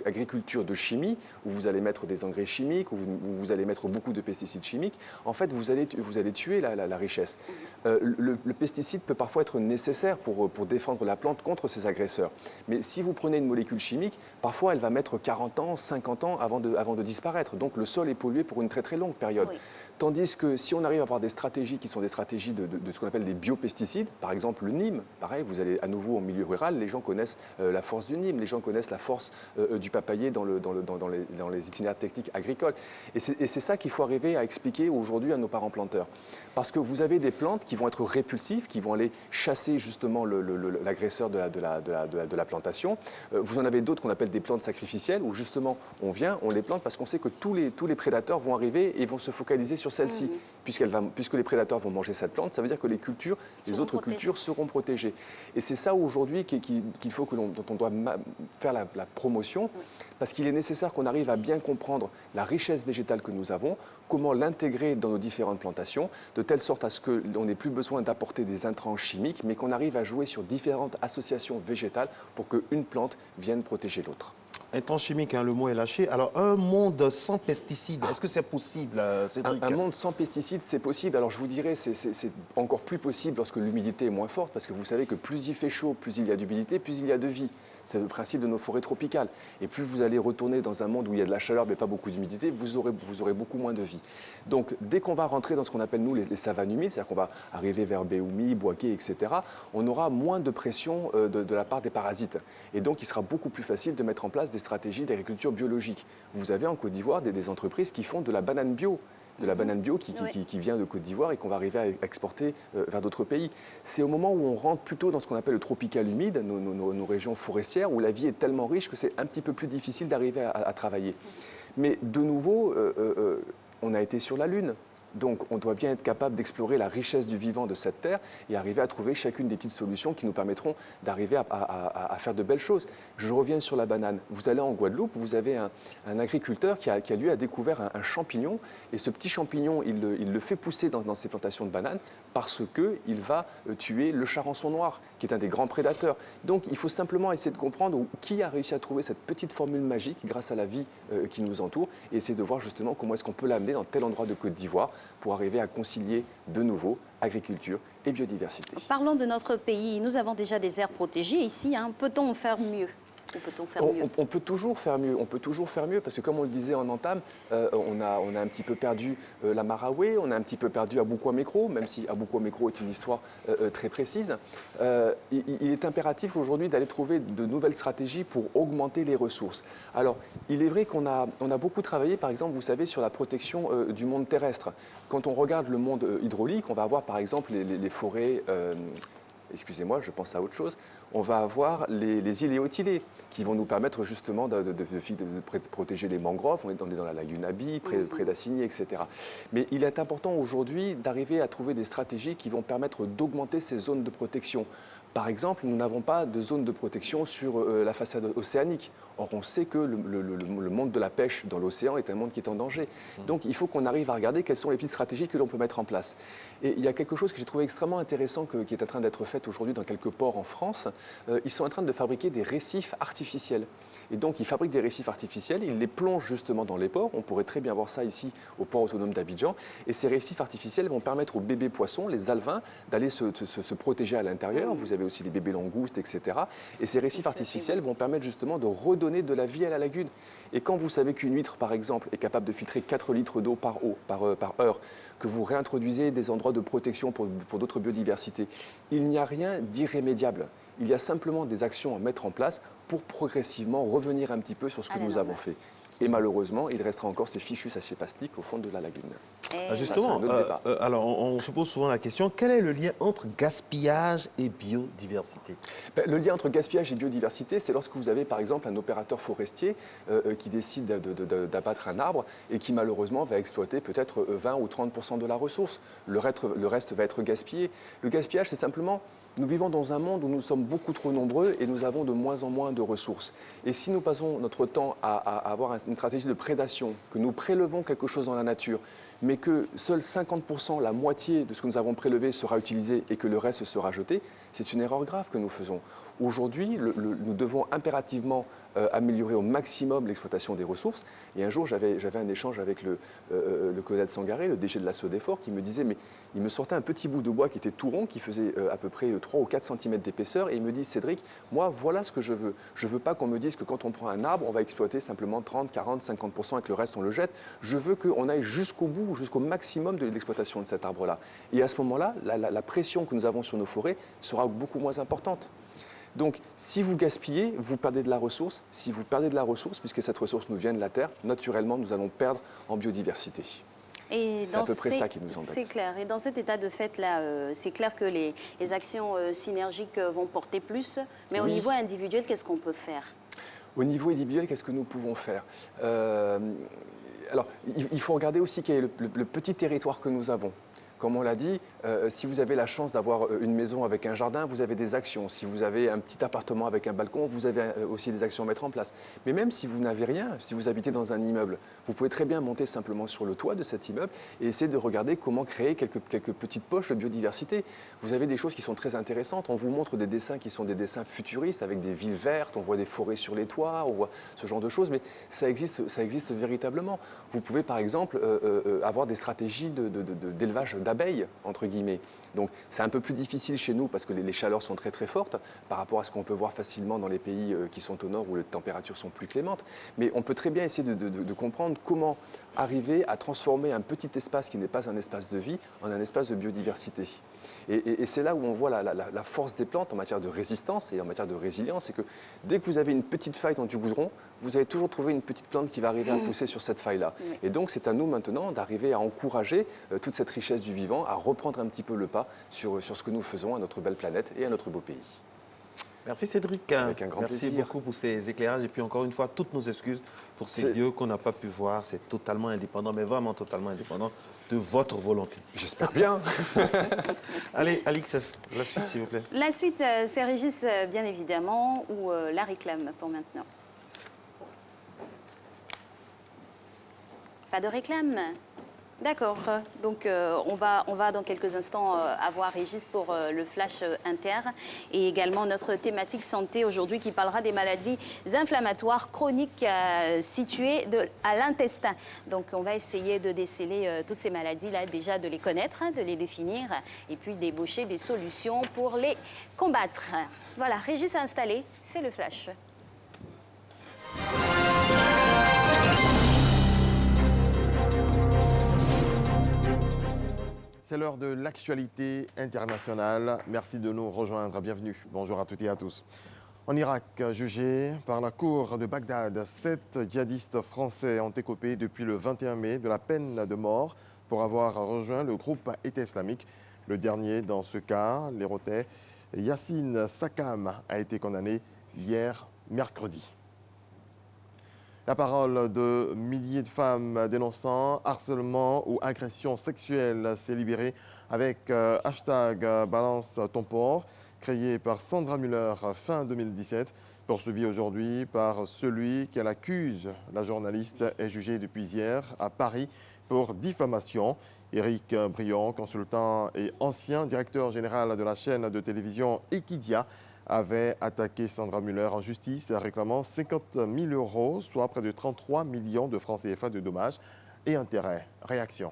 agriculture de chimie, où vous allez mettre des engrais chimiques, où vous allez mettre beaucoup de pesticides chimiques, en fait, vous allez tuer la richesse. Le pesticide peut parfois être nécessaire pour défendre la plante contre ses agresseurs. Mais si vous prenez une molécule chimique, parfois, elle va mettre 40 ans, 50 ans avant de disparaître. Donc, le sol est pollué pour une très, très longue période. Oui. Tandis que si on arrive à avoir des stratégies qui sont des stratégies de ce qu'on appelle des biopesticides, par exemple le Nîmes, pareil, vous allez à nouveau en milieu rural, les gens connaissent la force du Nîmes, les gens connaissent la force du papayer dans les itinéraires techniques agricoles. Et c'est ça qu'il faut arriver à expliquer aujourd'hui à nos parents planteurs. Parce que vous avez des plantes qui vont être répulsives, qui vont aller chasser justement l'agresseur de la plantation. Vous en avez d'autres qu'on appelle des plantes sacrificielles, où justement on les plante parce qu'on sait que tous les prédateurs vont arriver et vont se focaliser sur celle-ci. Puisque les prédateurs vont manger cette plante, ça veut dire que les autres cultures seront protégées. Et c'est ça aujourd'hui dont on doit faire la promotion, parce qu'il est nécessaire qu'on arrive à bien comprendre la richesse végétale que nous avons, comment l'intégrer dans nos différentes plantations, de telle sorte à ce qu'on n'ait plus besoin d'apporter des intrants chimiques, mais qu'on arrive à jouer sur différentes associations végétales pour qu'une plante vienne protéger l'autre. Intrants chimiques, le mot est lâché. Alors, un monde sans pesticides, est-ce que c'est possible, Cédric? Un monde sans pesticides, c'est possible. Alors, je vous dirais, c'est encore plus possible lorsque l'humidité est moins forte, parce que vous savez que plus il fait chaud, plus il y a d'humidité, plus il y a de vie. C'est le principe de nos forêts tropicales. Et plus vous allez retourner dans un monde où il y a de la chaleur mais pas beaucoup d'humidité, vous aurez beaucoup moins de vie. Donc dès qu'on va rentrer dans ce qu'on appelle nous les savanes humides, c'est-à-dire qu'on va arriver vers Béoumi, Boaké, etc., on aura moins de pression de la part des parasites. Et donc il sera beaucoup plus facile de mettre en place des stratégies d'agriculture biologique. Vous avez en Côte d'Ivoire des entreprises qui font de la banane bio. Qui vient de Côte d'Ivoire et qu'on va arriver à exporter vers d'autres pays. C'est au moment où on rentre plutôt dans ce qu'on appelle le tropical humide, nos régions forestières, où la vie est tellement riche que c'est un petit peu plus difficile d'arriver à travailler. Mais de nouveau, on a été sur la Lune. Donc on doit bien être capable d'explorer la richesse du vivant de cette terre et arriver à trouver chacune des petites solutions qui nous permettront d'arriver à faire de belles choses. Je reviens sur la banane. Vous allez en Guadeloupe, vous avez un agriculteur qui a découvert un champignon, et ce petit champignon, il le fait pousser dans ses plantations de bananes parce qu'il va tuer le charançon noir, qui est un des grands prédateurs. Donc il faut simplement essayer de comprendre qui a réussi à trouver cette petite formule magique grâce à la vie qui nous entoure, et essayer de voir justement comment est-ce qu'on peut l'amener dans tel endroit de Côte d'Ivoire pour arriver à concilier de nouveau agriculture et biodiversité. Parlons de notre pays. Nous avons déjà des aires protégées ici. Hein. Peut-on faire mieux? On peut toujours faire mieux, parce que comme on le disait en entame, on a un petit peu perdu la Maraoué, on a un petit peu perdu Abou-Kouamekro, même si Abou-Kouamekro est une histoire très précise. Il est impératif aujourd'hui d'aller trouver de nouvelles stratégies pour augmenter les ressources. Alors, il est vrai qu'on a beaucoup travaillé, par exemple, vous savez, sur la protection du monde terrestre. Quand on regarde le monde hydraulique, on va avoir par exemple les forêts, excusez-moi, je pense à autre chose, on va avoir les îles éotilées qui vont nous permettre justement de protéger les mangroves. On est dans la lagune Abi, près d'Assigny, etc. Mais il est important aujourd'hui d'arriver à trouver des stratégies qui vont permettre d'augmenter ces zones de protection. Par exemple, nous n'avons pas de zone de protection sur la façade océanique. Or, on sait que le monde de la pêche dans l'océan est un monde qui est en danger. Donc, il faut qu'on arrive à regarder quelles sont les petites stratégies que l'on peut mettre en place. Et il y a quelque chose que j'ai trouvé extrêmement intéressant qui est en train d'être fait aujourd'hui dans quelques ports en France. Ils sont en train de fabriquer des récifs artificiels. Et donc, ils fabriquent des récifs artificiels, ils les plongent justement dans les ports. On pourrait très bien voir ça ici au port autonome d'Abidjan. Et ces récifs artificiels vont permettre aux bébés poissons, les alevins, d'aller se protéger à l'intérieur. Vous avez aussi les bébés langoustes, etc. Et ces récifs artificiels vont permettre justement de redonner de la vie à la lagune. Et quand vous savez qu'une huître, par exemple, est capable de filtrer 4 litres d'eau par heure, que vous réintroduisez des endroits de protection pour d'autres biodiversités, il n'y a rien d'irrémédiable. Il y a simplement des actions à mettre en place pour progressivement revenir un petit peu sur ce que nous avons fait. Et malheureusement, il restera encore ces fichus sachets plastiques au fond de la lagune. Justement, alors on se pose souvent la question, quel est le lien entre gaspillage et biodiversité? Le lien entre gaspillage et biodiversité, c'est lorsque vous avez par exemple un opérateur forestier qui décide d'abattre un arbre et qui malheureusement va exploiter peut-être 20 ou 30% de la ressource. Le reste va être gaspillé. Le gaspillage, c'est simplement... Nous vivons dans un monde où nous sommes beaucoup trop nombreux et nous avons de moins en moins de ressources. Et si nous passons notre temps à avoir une stratégie de prédation, que nous prélevons quelque chose dans la nature, mais que seuls 50%, la moitié de ce que nous avons prélevé sera utilisé et que le reste sera jeté, c'est une erreur grave que nous faisons. Aujourd'hui, nous devons impérativement améliorer au maximum l'exploitation des ressources. Et un jour, j'avais un échange avec le colonel Sangaré, le DG de la SODEFOR, qui me disait, mais il me sortait un petit bout de bois qui était tout rond, qui faisait à peu près 3 ou 4 cm d'épaisseur, et il me dit, Cédric, moi, voilà ce que je veux. Je ne veux pas qu'on me dise que quand on prend un arbre, on va exploiter simplement 30, 40, 50% et que le reste, on le jette. Je veux qu'on aille jusqu'au bout, jusqu'au maximum de l'exploitation de cet arbre-là. Et à ce moment-là, la pression que nous avons sur nos forêts sera beaucoup moins importante. Donc, si vous gaspillez, vous perdez de la ressource. Si vous perdez de la ressource, puisque cette ressource nous vient de la Terre, naturellement, nous allons perdre en biodiversité. C'est à peu près ça qui nous embête. C'est clair. Et dans cet état de fait-là, c'est clair que les actions synergiques vont porter plus. Mais au niveau individuel, qu'est-ce qu'on peut faire? Au niveau individuel, qu'est-ce que nous pouvons faire? Alors, il faut regarder aussi quel est le petit territoire que nous avons. Comme on l'a dit, si vous avez la chance d'avoir une maison avec un jardin, vous avez des actions. Si vous avez un petit appartement avec un balcon, vous avez aussi des actions à mettre en place. Mais même si vous n'avez rien, si vous habitez dans un immeuble, vous pouvez très bien monter simplement sur le toit de cet immeuble et essayer de regarder comment créer quelques petites poches de biodiversité. Vous avez des choses qui sont très intéressantes. On vous montre des dessins qui sont des dessins futuristes avec des villes vertes, on voit des forêts sur les toits, on voit ce genre de choses, mais ça existe véritablement. Vous pouvez par exemple avoir des stratégies d'élevage d'abeilles, entre guillemets. Donc c'est un peu plus difficile chez nous parce que les chaleurs sont très très fortes par rapport à ce qu'on peut voir facilement dans les pays qui sont au nord où les températures sont plus clémentes. Mais on peut très bien essayer de comprendre comment arriver à transformer un petit espace qui n'est pas un espace de vie en un espace de biodiversité. Et c'est là où on voit la force des plantes en matière de résistance et en matière de résilience, c'est que dès que vous avez une petite faille dans du goudron, vous allez toujours trouver une petite plante qui va arriver à pousser sur cette faille-là. Et donc c'est à nous maintenant d'arriver à encourager toute cette richesse du vivant, à reprendre un petit peu le pas sur ce que nous faisons à notre belle planète et à notre beau pays. Merci Cédric. Avec un grand Merci plaisir. beaucoup pour ces éclairages. Et puis encore une fois, toutes nos excuses pour ces vidéos qu'on n'a pas pu voir. C'est totalement indépendant, mais vraiment totalement indépendant de votre volonté. J'espère bien. Allez, Alix, la suite s'il vous plaît. La suite, c'est Régis, bien évidemment, ou la réclame pour maintenant. Pas de réclame. D'accord. Donc, on va dans quelques instants avoir Régis pour le Flash Inter et également notre thématique santé aujourd'hui qui parlera des maladies inflammatoires chroniques situées à l'intestin. Donc, on va essayer de déceler toutes ces maladies-là, déjà de les connaître, de les définir et puis d'ébaucher des solutions pour les combattre. Voilà, Régis a installé, c'est le Flash. C'est l'heure de l'actualité internationale. Merci de nous rejoindre. Bienvenue. Bonjour à toutes et à tous. En Irak, jugés par la cour de Bagdad, 7 djihadistes français ont écopé depuis le 21 mai de la peine de mort pour avoir rejoint le groupe État islamique. Le dernier dans ce cas, l'Héraultais Yassine Sakam, a été condamné hier mercredi. La parole de milliers de femmes dénonçant harcèlement ou agression sexuelle s'est libérée avec hashtag Balance ton port, créé par Sandra Müller fin 2017, poursuivi aujourd'hui par celui qu'elle accuse. La journaliste est jugée depuis hier à Paris pour diffamation. Éric Briand, consultant et ancien directeur général de la chaîne de télévision Equidia, avait attaqué Sandra Müller en justice, réclamant 50 000 €, soit près de 33 millions de francs CFA de dommages et intérêts. Réaction.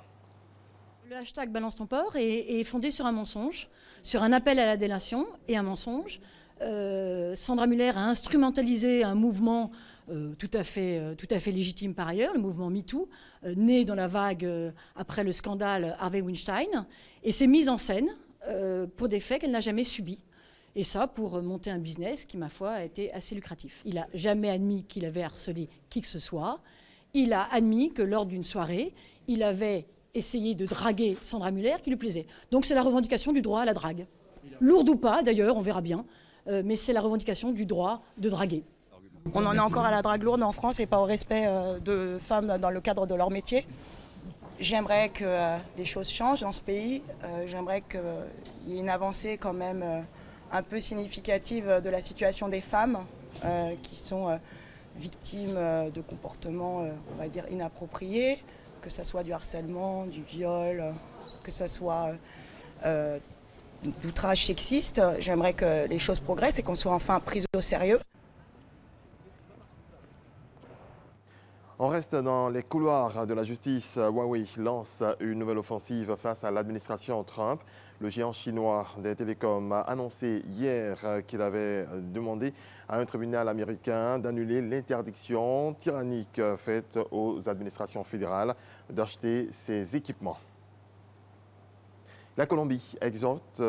Le hashtag Balance ton port est fondé sur un mensonge, sur un appel à la délation et un mensonge. Sandra Müller a instrumentalisé un mouvement tout à fait légitime par ailleurs, le mouvement MeToo, né dans la vague après le scandale Harvey Weinstein, et s'est mise en scène pour des faits qu'elle n'a jamais subis. Et ça, pour monter un business qui, ma foi, a été assez lucratif. Il n'a jamais admis qu'il avait harcelé qui que ce soit. Il a admis que lors d'une soirée, il avait essayé de draguer Sandra Müller qui lui plaisait. Donc c'est la revendication du droit à la drague. Lourde ou pas, d'ailleurs, on verra bien. Mais c'est la revendication du droit de draguer. On en est encore à la drague lourde en France et pas au respect de femmes dans le cadre de leur métier. J'aimerais que les choses changent dans ce pays. J'aimerais qu'il y ait une avancée quand même un peu significative de la situation des femmes qui sont victimes de comportements, on va dire, inappropriés, que ce soit du harcèlement, du viol, que ce soit d'outrage sexiste. J'aimerais que les choses progressent et qu'on soit enfin pris au sérieux. On reste dans les couloirs de la justice. Huawei lance une nouvelle offensive face à l'administration Trump. Le géant chinois des télécoms a annoncé hier qu'il avait demandé à un tribunal américain d'annuler l'interdiction tyrannique faite aux administrations fédérales d'acheter ces équipements. La Colombie exporte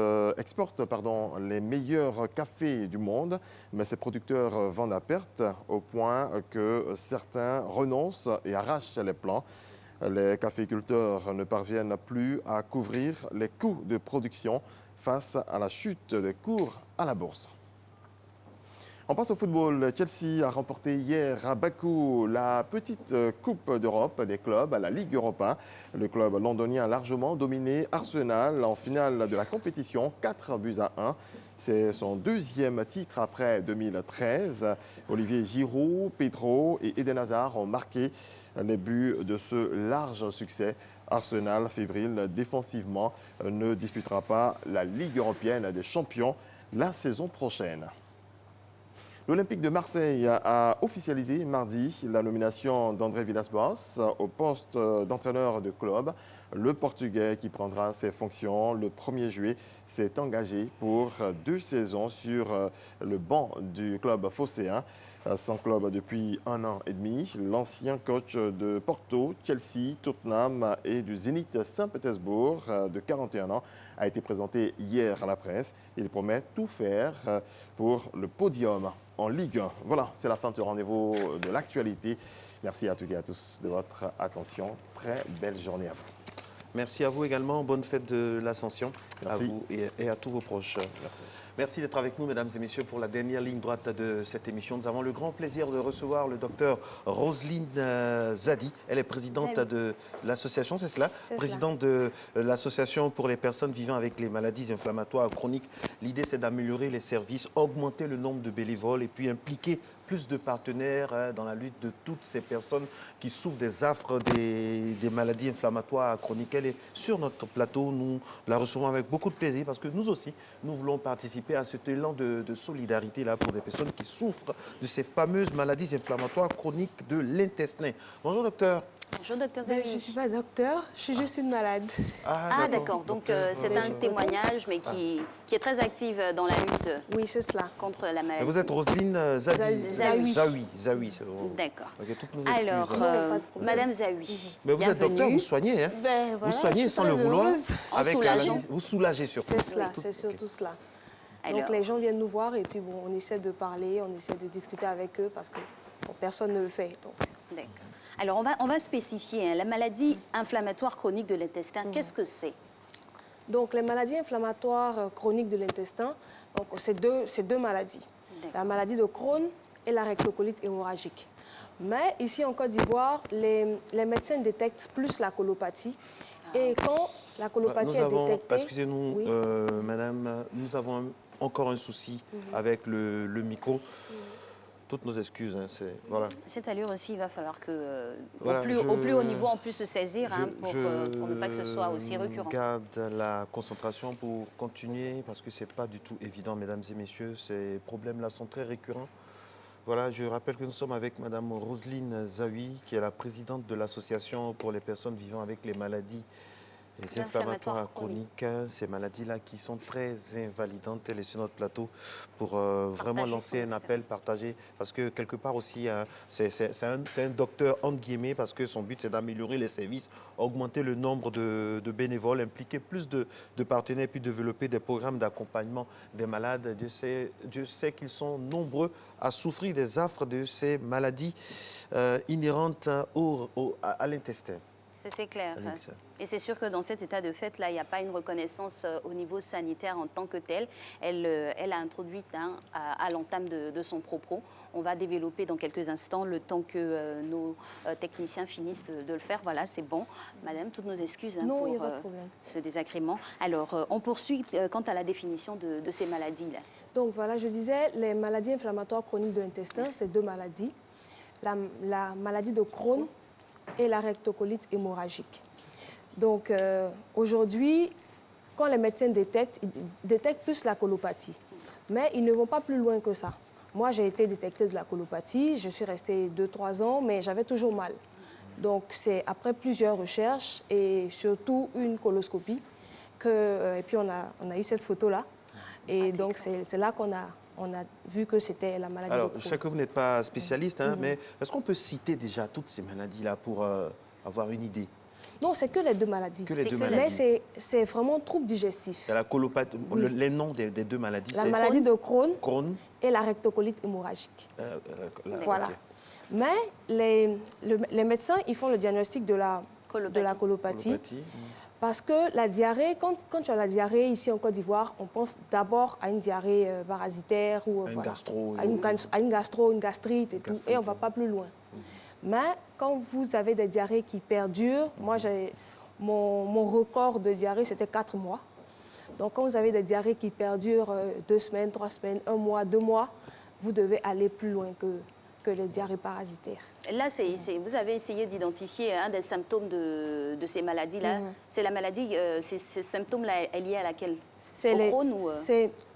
les meilleurs cafés du monde, mais ses producteurs vendent à perte au point que certains renoncent et arrachent les plants. Les caféiculteurs ne parviennent plus à couvrir les coûts de production face à la chute des cours à la bourse. On passe au football. Chelsea a remporté hier à Bakou la petite Coupe d'Europe des clubs à la Ligue Europa. Le club londonien a largement dominé Arsenal en finale de la compétition, 4-1. C'est son deuxième titre après 2013. Olivier Giroud, Pedro et Eden Hazard ont marqué les buts de ce large succès. Arsenal, fébrile défensivement, ne disputera pas la Ligue européenne des champions la saison prochaine. L'Olympique de Marseille a officialisé mardi la nomination d'André Villas-Boas au poste d'entraîneur de club. Le Portugais qui prendra ses fonctions le 1er juillet s'est engagé pour 2 saisons sur le banc du club phocéen. Sans club depuis 1 an et demi, l'ancien coach de Porto, Chelsea, Tottenham et du Zénith Saint-Pétersbourg de 41 ans a été présenté hier à la presse. Il promet tout faire pour le podium en Ligue 1. Voilà, c'est la fin de ce rendez-vous de l'actualité. Merci à toutes et à tous de votre attention. Très belle journée à vous. Merci à vous également. Bonne fête de l'Ascension à Merci. vous et à tous vos proches. Merci. Merci d'être avec nous, mesdames et messieurs, pour la dernière ligne droite de cette émission. Nous avons le grand plaisir de recevoir le docteur Roselyne Zadi. Elle est présidente de l'association, c'est cela? Présidente de l'association pour les personnes vivant avec les maladies inflammatoires chroniques. L'idée, c'est d'améliorer les services, augmenter le nombre de bénévoles et puis impliquer plus de partenaires dans la lutte de toutes ces personnes qui souffrent des affres des maladies inflammatoires chroniques. Elle est sur notre plateau. Nous la recevons avec beaucoup de plaisir parce que nous aussi, nous voulons participer à cet élan de solidarité là pour des personnes qui souffrent de ces fameuses maladies inflammatoires chroniques de l'intestin. Bonjour, docteur. Bonjour, docteur. Je ne suis pas docteur, je suis juste une malade. Ah, d'accord. Donc, c'est un témoignage, mais qui est très active dans la lutte oui, c'est cela. contre la maladie. Vous êtes Roselyne Zawi. Zawi. D'accord. Okay, alors, Madame Zawi, mais vous êtes docteur, vous soignez, hein? Ben, voilà, vous soignez sans le vouloir, vous soulagez surtout. C'est cela, c'est surtout cela. Alors, donc, les gens viennent nous voir et puis bon, on essaie de parler, on essaie de discuter avec eux parce que bon, personne ne le fait. D'accord. Alors, on va spécifier hein, la maladie inflammatoire chronique de l'intestin. Qu'est-ce que c'est? Donc, les maladies inflammatoires chroniques de l'intestin, c'est deux maladies. La maladie de Crohn et la rectocolite hémorragique. Mais ici, en Côte d'Ivoire, les médecins détectent plus la colopathie. Et quand la colopathie est détectée... Excusez-nous, oui. Madame, nous avons encore un souci avec le micro. Toutes nos excuses. Hein, voilà. Cette allure aussi, il va falloir que, voilà, au plus haut niveau, on puisse se saisir pour ne pas que ce soit aussi récurrent. Je garde la concentration pour continuer parce que ce n'est pas du tout évident, mesdames et messieurs. Ces problèmes-là sont très récurrents. Voilà, je rappelle que nous sommes avec Madame Roselyne Zawi, qui est la présidente de l'association pour les personnes vivant avec les maladies inflammatoires chroniques, ces maladies-là qui sont très invalidantes. Elle est sur notre plateau pour vraiment lancer un appel, partager, parce que quelque part aussi, c'est un docteur entre guillemets, parce que son but c'est d'améliorer les services, augmenter le nombre de bénévoles, impliquer plus de partenaires, puis développer des programmes d'accompagnement des malades. Dieu sait qu'ils sont nombreux à souffrir des affres de ces maladies inhérentes à l'intestin. C'est clair. Et c'est sûr que dans cet état de fait, là, il n'y a pas une reconnaissance au niveau sanitaire en tant que telle. Elle a introduit à l'entame de son propos. On va développer dans quelques instants le temps que nos techniciens finissent de le faire. Voilà, c'est bon. Madame, toutes nos excuses pour ce désagrément. Alors, on poursuit quant à la définition de ces maladies-là. Donc voilà, je disais, les maladies inflammatoires chroniques de l'intestin, c'est deux maladies. La maladie de Crohn et la rectocolite hémorragique. Donc aujourd'hui, quand les médecins détectent, ils détectent plus la colopathie. Mais ils ne vont pas plus loin que ça. Moi, j'ai été détectée de la colopathie, je suis restée 2-3 ans, mais j'avais toujours mal. Donc c'est après plusieurs recherches et surtout une coloscopie et puis on a eu cette photo-là. Et donc c'est là qu'on a vu que c'était la maladie de Crohn. Je sais que vous n'êtes pas spécialiste, hein, mais est-ce qu'on peut citer déjà toutes ces maladies-là pour avoir une idée? Non, c'est que les deux maladies. Mais c'est vraiment trouble digestif. La colopathie, les noms des deux maladies, la maladie de Crohn et la rectocolite hémorragique. Voilà. Okay. Mais les médecins, ils font le diagnostic de la colopathie. Parce que la diarrhée, quand tu as la diarrhée ici en Côte d'Ivoire, on pense d'abord à une diarrhée parasitaire ou à une gastro, une gastrite et tout, et on ne va pas plus loin. Mais quand vous avez des diarrhées qui perdurent, moi, mon record de diarrhée, c'était 4 mois. Donc, quand vous avez des diarrhées qui perdurent 2 semaines, 3 semaines, 1 mois, 2 mois, vous devez aller plus loin que les diarrhées parasitaires. Là, vous avez essayé d'identifier un des symptômes de ces maladies-là. C'est la maladie, ces symptômes-là, est lié à laquelle?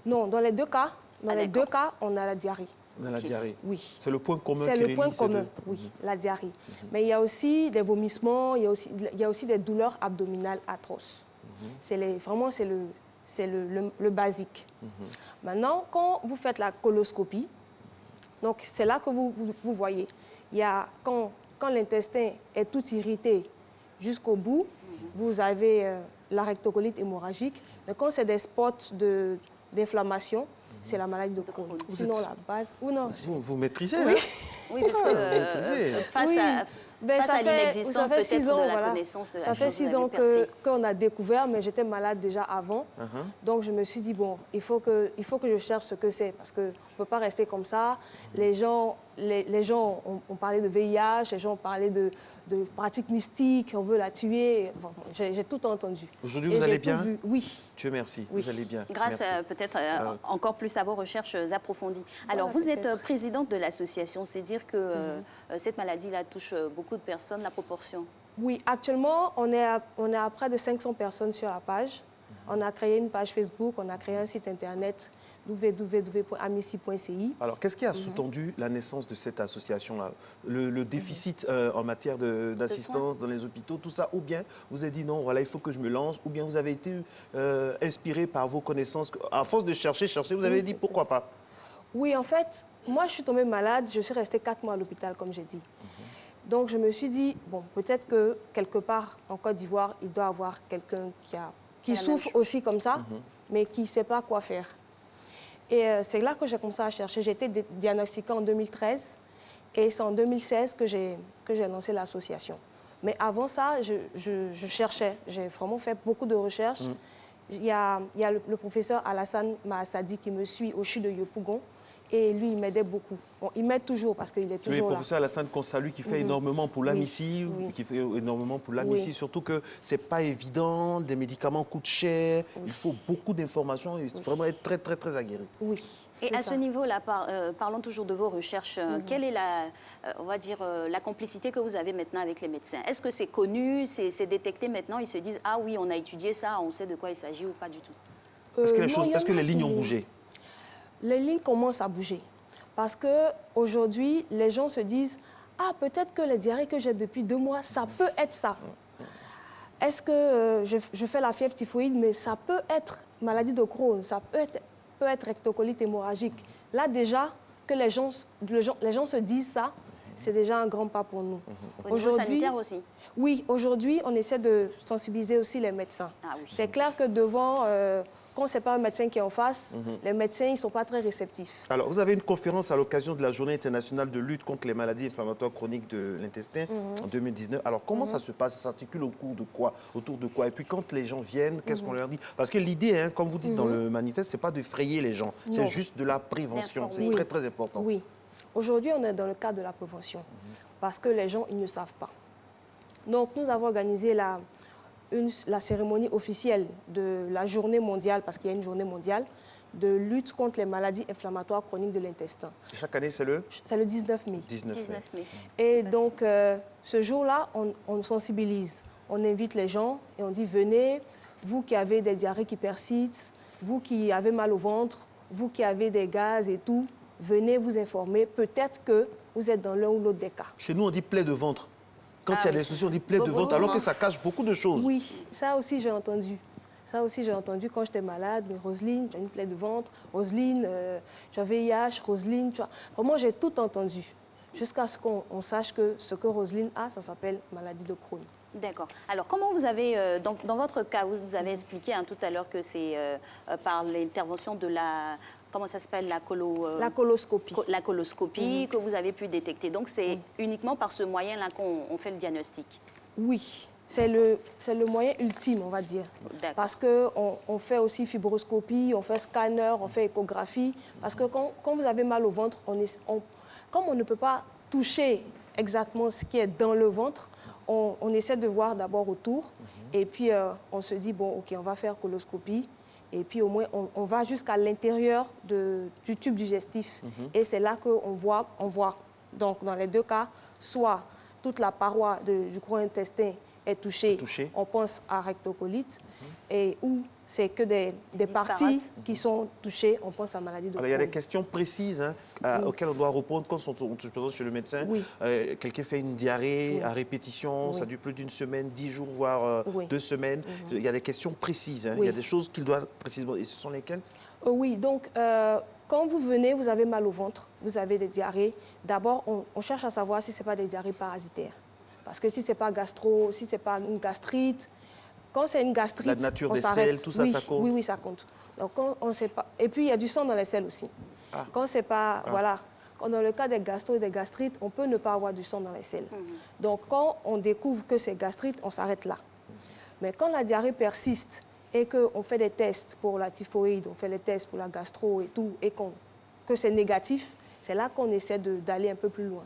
Non, dans les deux cas, on a la diarrhée. On a la diarrhée. Oui. C'est le point commun. C'est le point commun, oui, la diarrhée. Mais il y a aussi des vomissements, il y a aussi des douleurs abdominales atroces. Vraiment, c'est le basique. Maintenant, quand vous faites la coloscopie, donc c'est là que vous voyez, il y a, quand l'intestin est tout irrité jusqu'au bout, vous avez la rectocolite hémorragique. Mais quand c'est des spots d'inflammation, c'est la maladie de Crohn. Sinon, la base... Vous maîtrisez, oui. Hein? Oui, parce que Face à l'inexistence peut-être de la connaissance de la chose. Ça fait 6 ans qu'on a découvert, mais j'étais malade déjà avant. Donc je me suis dit, bon, il faut que je cherche ce que c'est, parce qu'on ne peut pas rester comme ça. Les gens ont parlé de VIH, les gens ont parlé de pratiques mystiques, on veut la tuer. Bon, j'ai tout entendu. Aujourd'hui, vous allez bien? Oui. Dieu merci, oui. Vous allez bien. Grâce peut-être encore plus à vos recherches approfondies. Alors, vous êtes présidente de l'association, c'est dire que cette maladie-là touche beaucoup de personnes, la proportion? Oui, actuellement, on est à près de 500 personnes sur la page. On a créé une page Facebook, on a créé un site internet www.amici.ci. Alors, qu'est-ce qui a sous-tendu la naissance de cette association-là? Le déficit en matière d'assistance dans les hôpitaux, tout ça, ou bien vous avez dit non, voilà, il faut que je me lance, ou bien vous avez été inspiré par vos connaissances, à force de chercher, vous avez dit pourquoi pas? Oui, en fait, moi je suis tombée malade, je suis restée 4 mois à l'hôpital, comme j'ai dit. Donc je me suis dit, bon, peut-être que quelque part en Côte d'Ivoire, il doit y avoir quelqu'un qui souffre aussi comme ça, mais qui ne sait pas quoi faire. Et c'est là que j'ai commencé à chercher. J'ai été diagnostiquée en 2013 et c'est en 2016 que j'ai lancé l'association. Mais avant ça, je cherchais. J'ai vraiment fait beaucoup de recherches. Il y a le professeur Alassane Mahassadi qui me suit au CHU de Yopougon. Et lui, il m'aidait beaucoup. Bon, il m'aide toujours parce qu'il est toujours là. Le professeur Alassane qu'on salue, qui fait énormément pour l'AMICI, surtout que ce n'est pas évident, des médicaments coûtent cher, il faut beaucoup d'informations, il faut vraiment être très, très, très aguerri. Oui. Et à ce niveau-là, parlons toujours de vos recherches. Quelle est on va dire, la complicité que vous avez maintenant avec les médecins? Est-ce que c'est connu, c'est détecté maintenant? Ils se disent, ah oui, on a étudié ça, on sait de quoi il s'agit ou pas du tout? Est-ce que les lignes ont bougé? Les lignes commencent à bouger. Parce qu'aujourd'hui, les gens se disent, ah, peut-être que les diarrhées que j'ai depuis 2 mois, ça peut être ça. Est-ce que je fais la fièvre typhoïde, mais ça peut être maladie de Crohn, ça peut être rectocolite hémorragique. Là, déjà, que les gens se disent ça, c'est déjà un grand pas pour nous. Au niveau sanitaire aussi? Oui, aujourd'hui, on essaie de sensibiliser aussi les médecins. Ah, oui. C'est clair que devant... quand ce n'est pas un médecin qui est en face, les médecins ne sont pas très réceptifs. Alors, vous avez une conférence à l'occasion de la Journée internationale de lutte contre les maladies inflammatoires chroniques de l'intestin en 2019. Alors, comment ça se passe? Ça s'articule autour de quoi? Et puis, quand les gens viennent, qu'est-ce qu'on leur dit? Parce que l'idée, comme vous dites dans le manifeste, ce n'est pas de frayer les gens. C'est juste de la prévention. C'est très, très important. Oui. Aujourd'hui, on est dans le cadre de la prévention. Parce que les gens, ils ne savent pas. Donc, nous avons organisé la cérémonie officielle de la journée mondiale, parce qu'il y a une journée mondiale, de lutte contre les maladies inflammatoires chroniques de l'intestin. Chaque année, c'est le? C'est le 19 mai. 19 mai. Et donc, ce jour-là, on sensibilise. On invite les gens et on dit, venez, vous qui avez des diarrhées qui persistent, vous qui avez mal au ventre, vous qui avez des gaz et tout, venez vous informer. Peut-être que vous êtes dans l'un ou l'autre des cas. Chez nous, on dit plaie de ventre. Quand il y a des soucis, on dit plaie de ventre, alors que ça cache beaucoup de choses. Oui, ça aussi j'ai entendu. Ça aussi j'ai entendu quand j'étais malade. Mais Roselyne, tu as une plaie de ventre. Roselyne, tu as VIH. Roselyne, tu as... Vraiment, j'ai tout entendu. Jusqu'à ce qu'on sache que ce que Roselyne a, ça s'appelle maladie de Crohn. D'accord. Alors, comment vous avez, dans votre cas, vous avez expliqué tout à l'heure que c'est par l'intervention de la... Comment ça s'appelle? La coloscopie. La coloscopie que vous avez pu détecter. Donc, c'est uniquement par ce moyen-là qu'on fait le diagnostic? Oui. C'est le moyen ultime, on va dire. Parce qu'on fait aussi fibroscopie, on fait scanner, on fait échographie. Parce que quand vous avez mal au ventre, comme on ne peut pas toucher exactement ce qui est dans le ventre, on essaie de voir d'abord autour. Et puis, on se dit, bon, OK, on va faire coloscopie. Et puis, au moins, on va jusqu'à l'intérieur du tube digestif. Et c'est là qu'on voit. Donc, dans les 2 cas, soit toute la paroi du gros intestin est touchée, on pense à rectocolite, et où c'est que des parties qui sont touchées, on pense à maladie de Crohn. Alors, il y a des questions précises auxquelles on doit répondre quand on se présente chez le médecin. Oui. Quelqu'un fait une diarrhée à répétition, ça dure plus d'1 semaine, 10 jours, voire 2 semaines. Il y a des questions précises, il y a des choses qu'il doit précisément... Et ce sont lesquelles? Oui, donc... Quand vous venez, vous avez mal au ventre, vous avez des diarrhées. D'abord, on cherche à savoir si ce n'est pas des diarrhées parasitaires. Parce que si ce n'est pas gastro, si ce n'est pas une gastrite, quand c'est une gastrite, la nature des selles, tout ça, ça compte? Oui, ça compte. Donc, quand on sait pas... Et puis, il y a du sang dans les selles aussi. Quand c'est pas... Voilà. dans le cas des gastro et des gastrites, on peut ne pas avoir du sang dans les selles. Donc, quand on découvre que c'est gastrite, on s'arrête là. Mais quand la diarrhée persiste et qu'on fait des tests pour la typhoïde, on fait des tests pour la gastro et tout, et que c'est négatif, c'est là qu'on essaie d'aller un peu plus loin.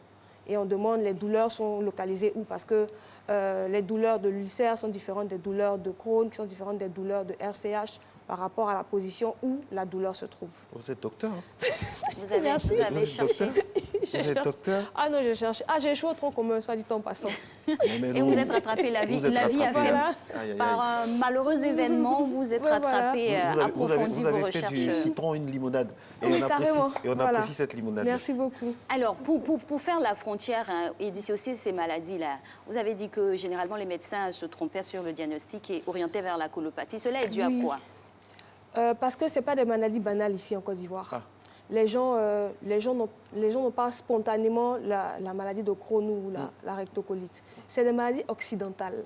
Et on demande les douleurs sont localisées où, parce que les douleurs de l'ulcère sont différentes des douleurs de Crohn, qui sont différentes des douleurs de RCH, par rapport à la position où la douleur se trouve. Vous êtes docteur, hein? Vous avez cherché. Vous êtes docteur? Ah non, j'ai cherché. Ah, j'ai échoué au tronc commun, soit dit en passant. Et vous êtes rattrapé, la vie a fait. Par un malheureux événement, vous êtes rattrapé, approfondi vous avez vos fait recherches. du citron une limonade. Et Oui, on apprécie cette limonade. Merci beaucoup. Alors, pour faire la frontière et dissocier ces maladies-là, vous avez dit que généralement les médecins se trompaient sur le diagnostic et orientaient vers la colopathie. Cela est dû à quoi? Parce que ce n'est pas des maladies banales ici en Côte d'Ivoire. Ah. Les gens n'ont pas spontanément la maladie de Crohn ou la rectocolite. C'est des maladies occidentales.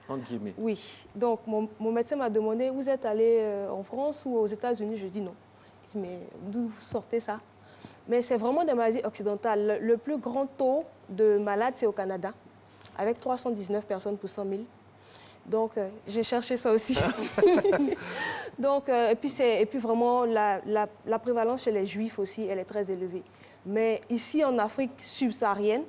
En guillemets. Oui. Donc, mon médecin m'a demandé, vous êtes allé en France ou aux États-Unis? Je dis non. Il dit, mais d'où sortez ça? Mais c'est vraiment des maladies occidentales. Le plus grand taux de malades, c'est au Canada, avec 319 personnes pour 100 000. Donc, j'ai cherché ça aussi. Donc, et puis vraiment, la prévalence chez les Juifs aussi, elle est très élevée. Mais ici, en Afrique subsaharienne,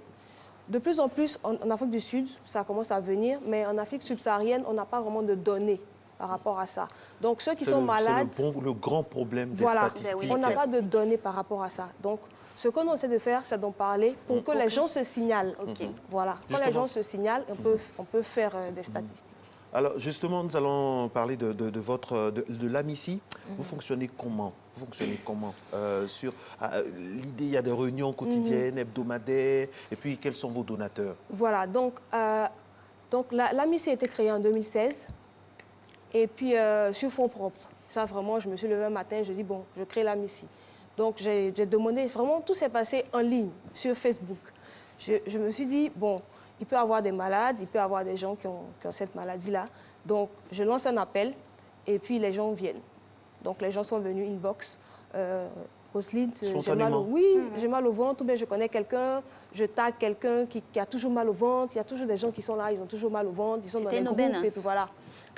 de plus en plus, en Afrique du Sud, ça commence à venir, mais en Afrique subsaharienne, on n'a pas vraiment de données par rapport à ça. Donc, ceux qui sont malades... C'est le grand problème des statistiques. On n'a pas de données par rapport à ça. Donc, ce que nous essaie de faire, c'est d'en parler pour que les gens se signalent. Voilà. Quand les gens se signalent, on peut faire des statistiques. Alors, justement, nous allons parler de l'AMICI. Vous fonctionnez comment? Sur l'idée, il y a des réunions quotidiennes, hebdomadaires, et puis quels sont vos donateurs? Voilà, donc l'AMICI a été créée en 2016, et puis sur fonds propres. Ça, vraiment, je me suis levée un matin, je dis, bon, je crée l'AMICI. Donc, j'ai demandé, vraiment, tout s'est passé en ligne, sur Facebook. Je me suis dit, bon, il peut y avoir des malades, il peut y avoir des gens qui ont cette maladie-là. Donc, je lance un appel et puis les gens viennent. Donc, les gens sont venus inbox. Roselyne, j'ai mal j'ai mal au ventre, ou bien je connais quelqu'un, je tag quelqu'un qui a toujours mal au ventre. Il y a toujours des gens qui sont là, ils ont toujours mal au ventre, ils sont dans les groupes, et puis voilà.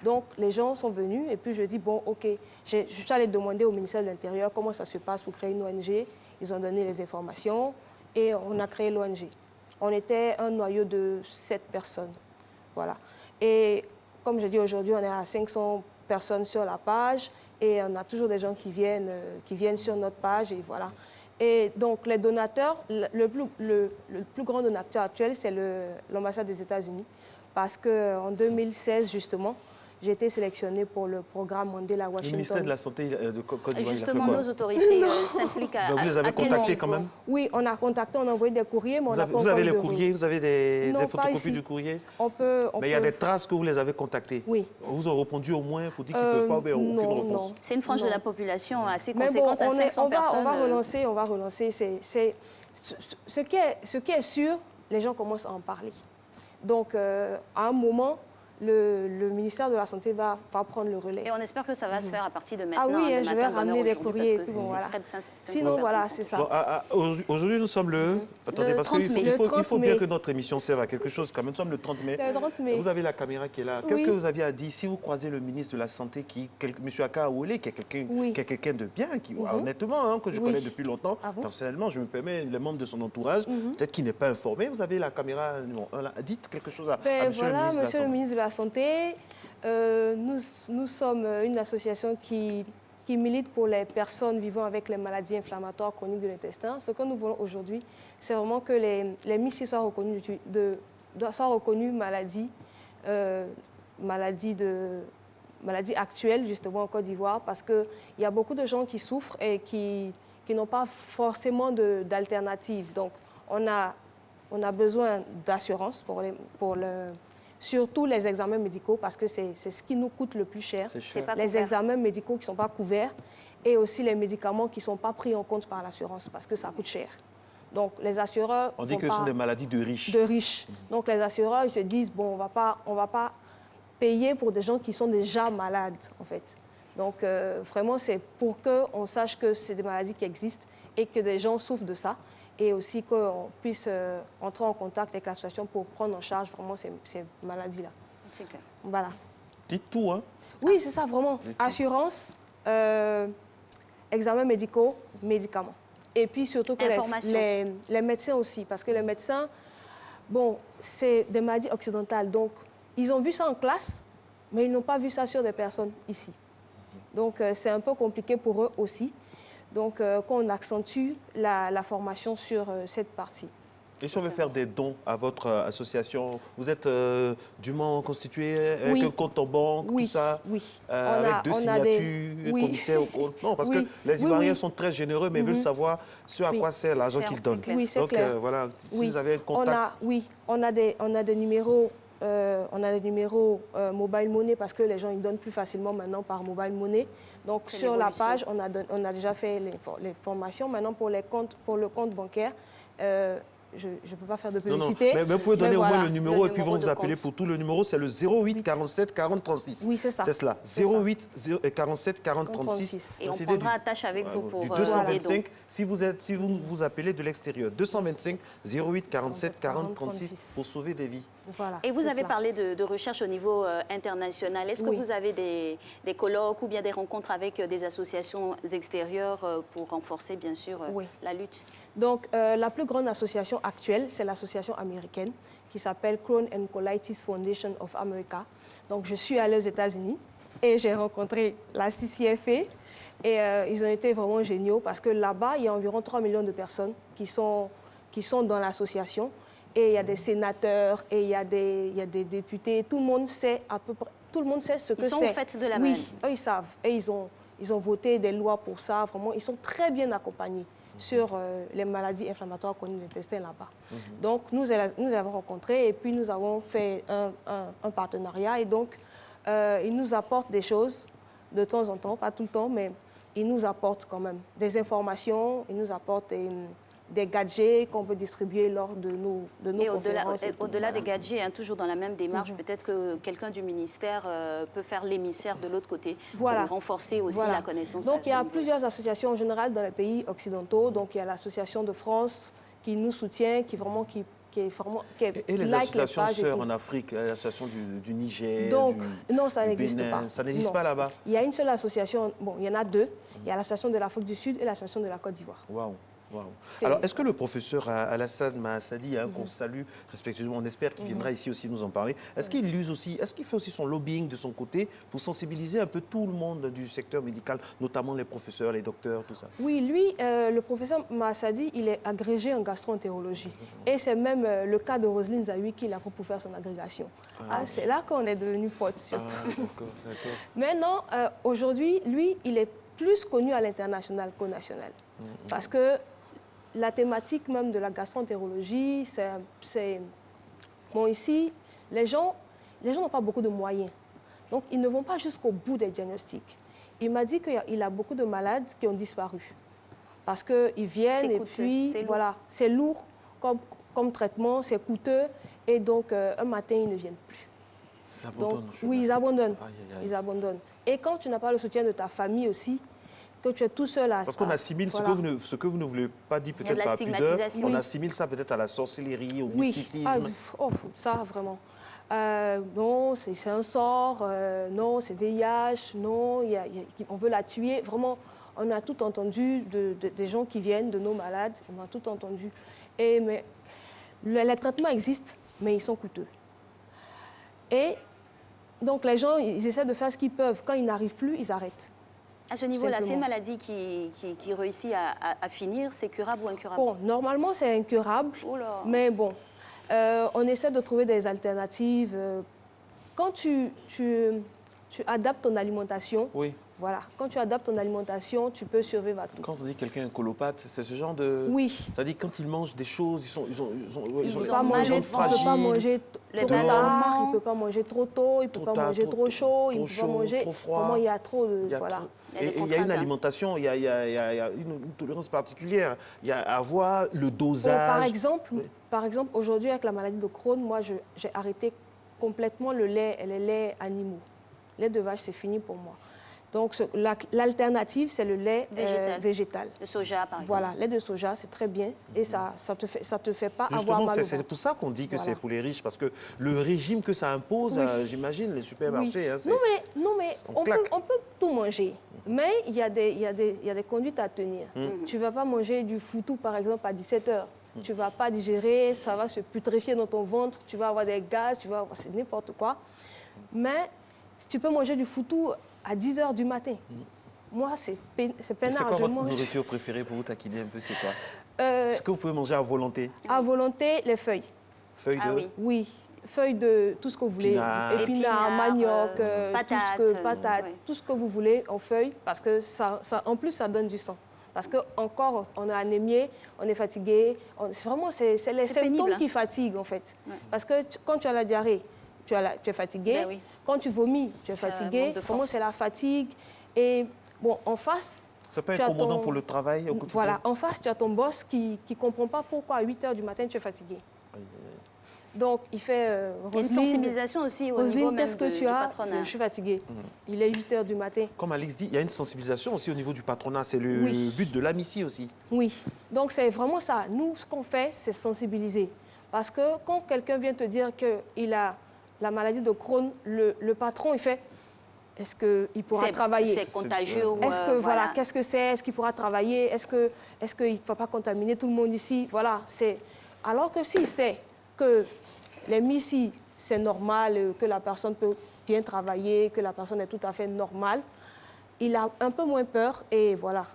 Donc, les gens sont venus et puis je dis, bon, OK, je suis allée demander au ministère de l'Intérieur comment ça se passe pour créer une ONG. Ils ont donné les informations et on a créé l'ONG. On était un noyau de 7 personnes. Voilà. Et comme je dis, aujourd'hui, on est à 500 personnes sur la page et on a toujours des gens qui viennent sur notre page et voilà. Et donc, les donateurs, le plus grand donateur actuel, c'est l'ambassade des États-Unis parce qu'en 2016, justement, j'ai été sélectionnée pour le programme Mandela Washington. Le ministère de la Santé de Côte d'Ivoire, justement, nos autorités s'impliquent à vous les avez contactés quand même? Oui, on a contacté, on a envoyé des courriers, mais on n'a pas Vous avez les courriers, vous avez des photocopies du courrier? Mais il y a des traces que vous les avez contactés? Oui. Vous ont répondu au moins pour dire qu'ils ne peuvent pas avoir aucune réponse? C'est une frange de la population assez conséquente, à 500 personnes. On va relancer. Ce qui est sûr, les gens commencent à en parler. Donc, à un moment... Le ministère de la Santé va prendre le relais. Et on espère que ça va se faire à partir de maintenant. Ah oui, je vais ramener des courriers et tout. Voilà. Sinon, voilà, c'est ça. Aujourd'hui, nous sommes le... Attendez, parce qu'il faut bien que notre émission serve à quelque chose. Quand même, nous sommes le 30 mai. Le 30 mai. Vous avez la caméra qui est là. Qu'est-ce que vous aviez à dire si vous croisez le ministre de la Santé, M. Akaouele, qui est quelqu'un de bien, honnêtement, que je connais depuis longtemps. Personnellement, je me permets, les membres de son entourage, peut-être qu'il n'est pas informé. Vous avez la caméra. Dites quelque chose à M. le ministre de la Santé, nous sommes une association qui milite pour les personnes vivant avec les maladies inflammatoires chroniques de l'intestin. Ce que nous voulons aujourd'hui, c'est vraiment que les MICI soient reconnus maladies actuelles, justement, en Côte d'Ivoire, parce qu'il y a beaucoup de gens qui souffrent et qui n'ont pas forcément d'alternative. Donc, on a besoin d'assurance surtout les examens médicaux, parce que c'est ce qui nous coûte le plus cher. Les examens médicaux qui ne sont pas couverts et aussi les médicaments qui ne sont pas pris en compte par l'assurance, parce que ça coûte cher. Donc, les assureurs... On dit que ce sont des maladies de riches. De riches. Donc, les assureurs, ils se disent, bon, on va pas payer pour des gens qui sont déjà malades, en fait. Donc, vraiment, c'est pour qu'on sache que c'est des maladies qui existent et que des gens souffrent de ça. et aussi qu'on puisse entrer en contact avec l'association pour prendre en charge vraiment ces maladies-là. C'est clair. Voilà. Dites tout, hein? Oui, c'est ça, vraiment. Assurance, examens médicaux, médicaments. Et puis surtout que les médecins aussi, parce que les médecins, bon, c'est des maladies occidentales, donc ils ont vu ça en classe, mais ils n'ont pas vu ça sur des personnes ici. Donc c'est un peu compliqué pour eux aussi. Donc qu'on accentue la formation sur cette partie. Et si on veut faire des dons à votre association, vous êtes dûment constitué avec un compte en banque, tout ça, avec 2 signatures, commissaire au compte. Non, parce que les Ivoiriens sont très généreux, mais veulent savoir ce à quoi sert l'argent qu'ils donnent. Oui, c'est clair. Voilà, si vous avez un contact. On a des numéros. On a des numéros mobile money parce que les gens ils donnent plus facilement maintenant par mobile money. Donc sur la page, on a déjà fait les formations. Maintenant pour le compte bancaire, je ne peux pas faire de publicité. Non, mais vous pouvez donner au moins le numéro et puis ils vont vous appeler pour tout. Le numéro, c'est le 08 47 40 36. Oui, c'est ça. C'est cela. 08 47 40 36. Et on prendra attache avec vous pour 225, si vous vous appelez de l'extérieur. 225 08 47 40 36 pour sauver des vies. Voilà, et vous avez parlé de recherche au niveau international. Est-ce que vous avez des colloques ou bien des rencontres avec des associations extérieures pour renforcer, bien sûr, la lutte? Donc, la plus grande association actuelle, c'est l'association américaine qui s'appelle Crohn and Colitis Foundation of America. Donc, je suis allée aux États-Unis et j'ai rencontré la CCFA. Et ils ont été vraiment géniaux parce que là-bas, il y a environ 3 millions de personnes qui sont dans l'association. Et il y a des sénateurs, et il y a des députés. Tout le monde sait à peu près, tout le monde sait ce que c'est. Ils sont au fait de la maladie. Oui, eux, ils savent. Et ils ont voté des lois pour ça. Vraiment, ils sont très bien accompagnés sur les maladies inflammatoires chroniques de l'intestin là-bas. Donc, nous avons rencontré et puis nous avons fait un partenariat. Et donc, ils nous apportent des choses de temps en temps, pas tout le temps, mais ils nous apportent quand même des informations, ils nous apportent des gadgets qu'on peut distribuer lors de nos conférences. Et au-delà des gadgets, toujours dans la même démarche, peut-être que quelqu'un du ministère peut faire l'émissaire de l'autre côté pour renforcer aussi la connaissance. Donc il y a plusieurs associations en général dans les pays occidentaux. Donc il y a l'association de France qui nous soutient, qui et les associations sœurs en Afrique, l'association du Niger, donc, non, ça n'existe pas. Ça n'existe pas là-bas? Il y a une seule association, bon, il y en a 2. Il y a l'association de l'Afrique du Sud et l'association de la Côte d'Ivoire. Waouh. Alors, est-ce que le professeur Alassane Mahassadi, qu'on salue respectueusement, on espère qu'il viendra ici aussi nous en parler, est-ce qu'il fait aussi son lobbying de son côté pour sensibiliser un peu tout le monde du secteur médical, notamment les professeurs, les docteurs, tout ça? Oui, lui, le professeur Mahassadi, il est agrégé en gastroentérologie. Et c'est même le cas de Roselyne Zawi qui l'a pour faire son agrégation. C'est là qu'on est devenus potes, surtout. D'accord. Maintenant, aujourd'hui, lui, il est plus connu à l'international qu'au national. Parce que la thématique même de la gastroentérologie, c'est... Bon, ici, les gens n'ont pas beaucoup de moyens. Donc, ils ne vont pas jusqu'au bout des diagnostics. Il m'a dit qu'il a beaucoup de malades qui ont disparu. Parce qu'ils viennent et puis, voilà, c'est lourd comme traitement, c'est coûteux. Et donc, un matin, ils ne viennent plus. Ils abandonnent. Oui, ils abandonnent. Ils abandonnent. Et quand tu n'as pas le soutien de ta famille aussi, que tu es tout seul à... Parce qu'on assimile ce que vous ne voulez pas dire peut-être par pudeur, on assimile ça peut-être à la sorcellerie, au mysticisme. Ça, vraiment. Non, c'est un sort, non, c'est VIH, non, on veut la tuer. Vraiment, on a tout entendu des gens qui viennent, de nos malades, on a tout entendu. Mais les traitements existent, mais ils sont coûteux. Et donc, les gens, ils essaient de faire ce qu'ils peuvent. Quand ils n'arrivent plus, ils arrêtent. À ce niveau-là, c'est une maladie qui réussit à finir, c'est curable ou incurable? Bon, normalement, c'est incurable, mais bon, on essaie de trouver des alternatives. Quand tu adaptes ton alimentation, voilà, quand tu adaptes ton alimentation, tu peux survivre à tout. Quand on dit quelqu'un est colopathe, c'est ce genre de... Oui. C'est-à-dire quand ils mangent des choses, ils ne peut pas manger trop tard, il ne peut pas manger trop tôt, il ne peut pas manger trop chaud, il ne peut pas manger trop froid. Vraiment, il y a trop de... Voilà. Et il y a une alimentation, il y a une tolérance particulière. Il y a à voir le dosage. Par exemple, aujourd'hui, avec la maladie de Crohn, moi, j'ai arrêté complètement le lait et les laits animaux. Le lait de vache, c'est fini pour moi. Donc, l'alternative, c'est le lait végétal. Le soja, par exemple. Voilà, lait de soja, c'est très bien. Et ça te fait pas avoir mal au ventre. C'est pour ça qu'on dit que c'est pour les riches, parce que le régime que ça impose, j'imagine, les supermarchés... Hein, non, mais on peut tout manger. Mais il y a des conduites à tenir. Tu ne vas pas manger du foutou, par exemple, à 17h. Tu ne vas pas digérer, ça va se putréfier dans ton ventre, tu vas avoir des gaz, c'est n'importe quoi. Mais tu peux manger du foutou à 10h du matin. Moi, c'est peinard. C'est quoi votre nourriture préférée pour vous taquiner un peu, c'est quoi? Est-ce que vous pouvez manger à volonté? À volonté, les feuilles. Feuilles de... Oui, feuilles de tout ce que vous voulez. Épinards, manioc, patates, tout ce que vous voulez en feuilles, parce que en plus, ça donne du sang. Parce qu'encore, on est anémié, on est fatigué. C'est les symptômes qui fatiguent, en fait. Ouais. Parce que quand tu as la diarrhée, tu es fatigué. Ben oui. Quand tu vomis, tu es fatigué. Comment c'est la fatigue? Et bon, en face... Ça peut être incommodant pour le travail au quotidien. Voilà, en face, tu as ton boss qui ne comprend pas pourquoi à 8h du matin, tu es fatigué. Donc, il fait Roselyne, une sensibilisation aussi au niveau même qu'est-ce que tu as? Je suis fatiguée. Il est 8h du matin. Comme Alix dit, il y a une sensibilisation aussi au niveau du patronat. C'est le but de l'AMICI aussi. Oui. Donc, c'est vraiment ça. Nous, ce qu'on fait, c'est sensibiliser. Parce que quand quelqu'un vient te dire qu'il a la maladie de Crohn, le patron, il fait... Est-ce qu'il pourra travailler? C'est contagieux. Est-ce que, voilà, qu'est-ce que c'est? Est-ce qu'il pourra travailler? Est-ce qu'il ne va pas contaminer tout le monde ici? Voilà, c'est... Alors que s'il sait que les MICI, c'est normal, que la personne peut bien travailler, que la personne est tout à fait normale, il a un peu moins peur et voilà.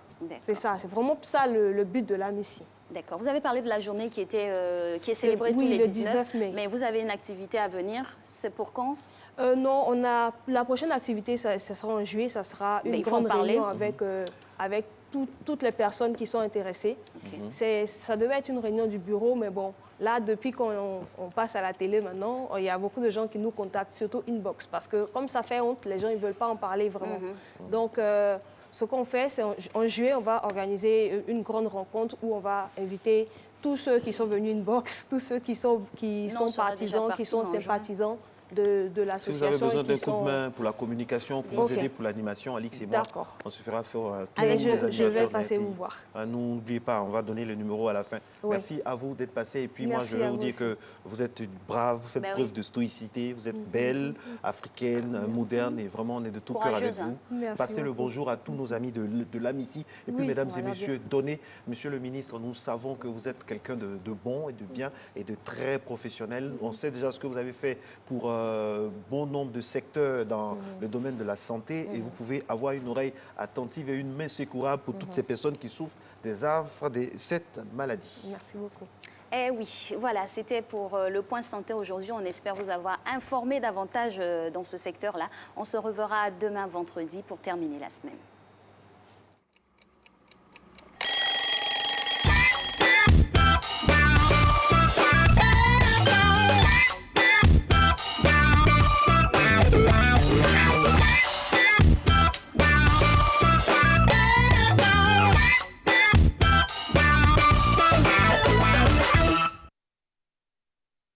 C'est ça, c'est vraiment ça le but de la MICI. D'accord. Vous avez parlé de la journée qui est célébrée tous les 19 mai. Mais vous avez une activité à venir. C'est pour quand? Non, la prochaine activité, ça sera en juillet. Ça sera une grande réunion avec toutes les personnes qui sont intéressées. Ça devait être une réunion du bureau, mais bon, là, depuis qu'on passe à la télé maintenant, il y a beaucoup de gens qui nous contactent, surtout inbox, parce que comme ça fait honte, les gens ne veulent pas en parler vraiment. Donc, ce qu'on fait, c'est en juillet, on va organiser une grande rencontre où on va inviter tous ceux qui sont venus inbox, tous ceux qui sont partisans, qui sont sympathisants de l'association. Si vous avez besoin d'un coup de main pour la communication, pour vous aider pour l'animation, Alix et moi, on se fera faire tous les animateurs. Je vais passer vous voir. N'oubliez pas, on va donner le numéro à la fin. Merci à vous d'être passé. Et puis moi, je vais vous dire que vous êtes brave, vous faites preuve de stoïcité, vous êtes belle, africaine, moderne, et vraiment, on est de tout cœur avec vous. Passez le bonjour à tous nos amis de l'AMICI. Et puis, mesdames et messieurs, Monsieur le ministre, nous savons que vous êtes quelqu'un de bon et de bien et de très professionnel. On sait déjà ce que vous avez fait pour bon nombre de secteurs dans le domaine de la santé et vous pouvez avoir une oreille attentive et une main secourable pour toutes ces personnes qui souffrent des affres de cette maladie. Merci beaucoup. Eh oui, voilà, c'était pour le point santé aujourd'hui. On espère vous avoir informé davantage dans ce secteur-là. On se reverra demain vendredi pour terminer la semaine.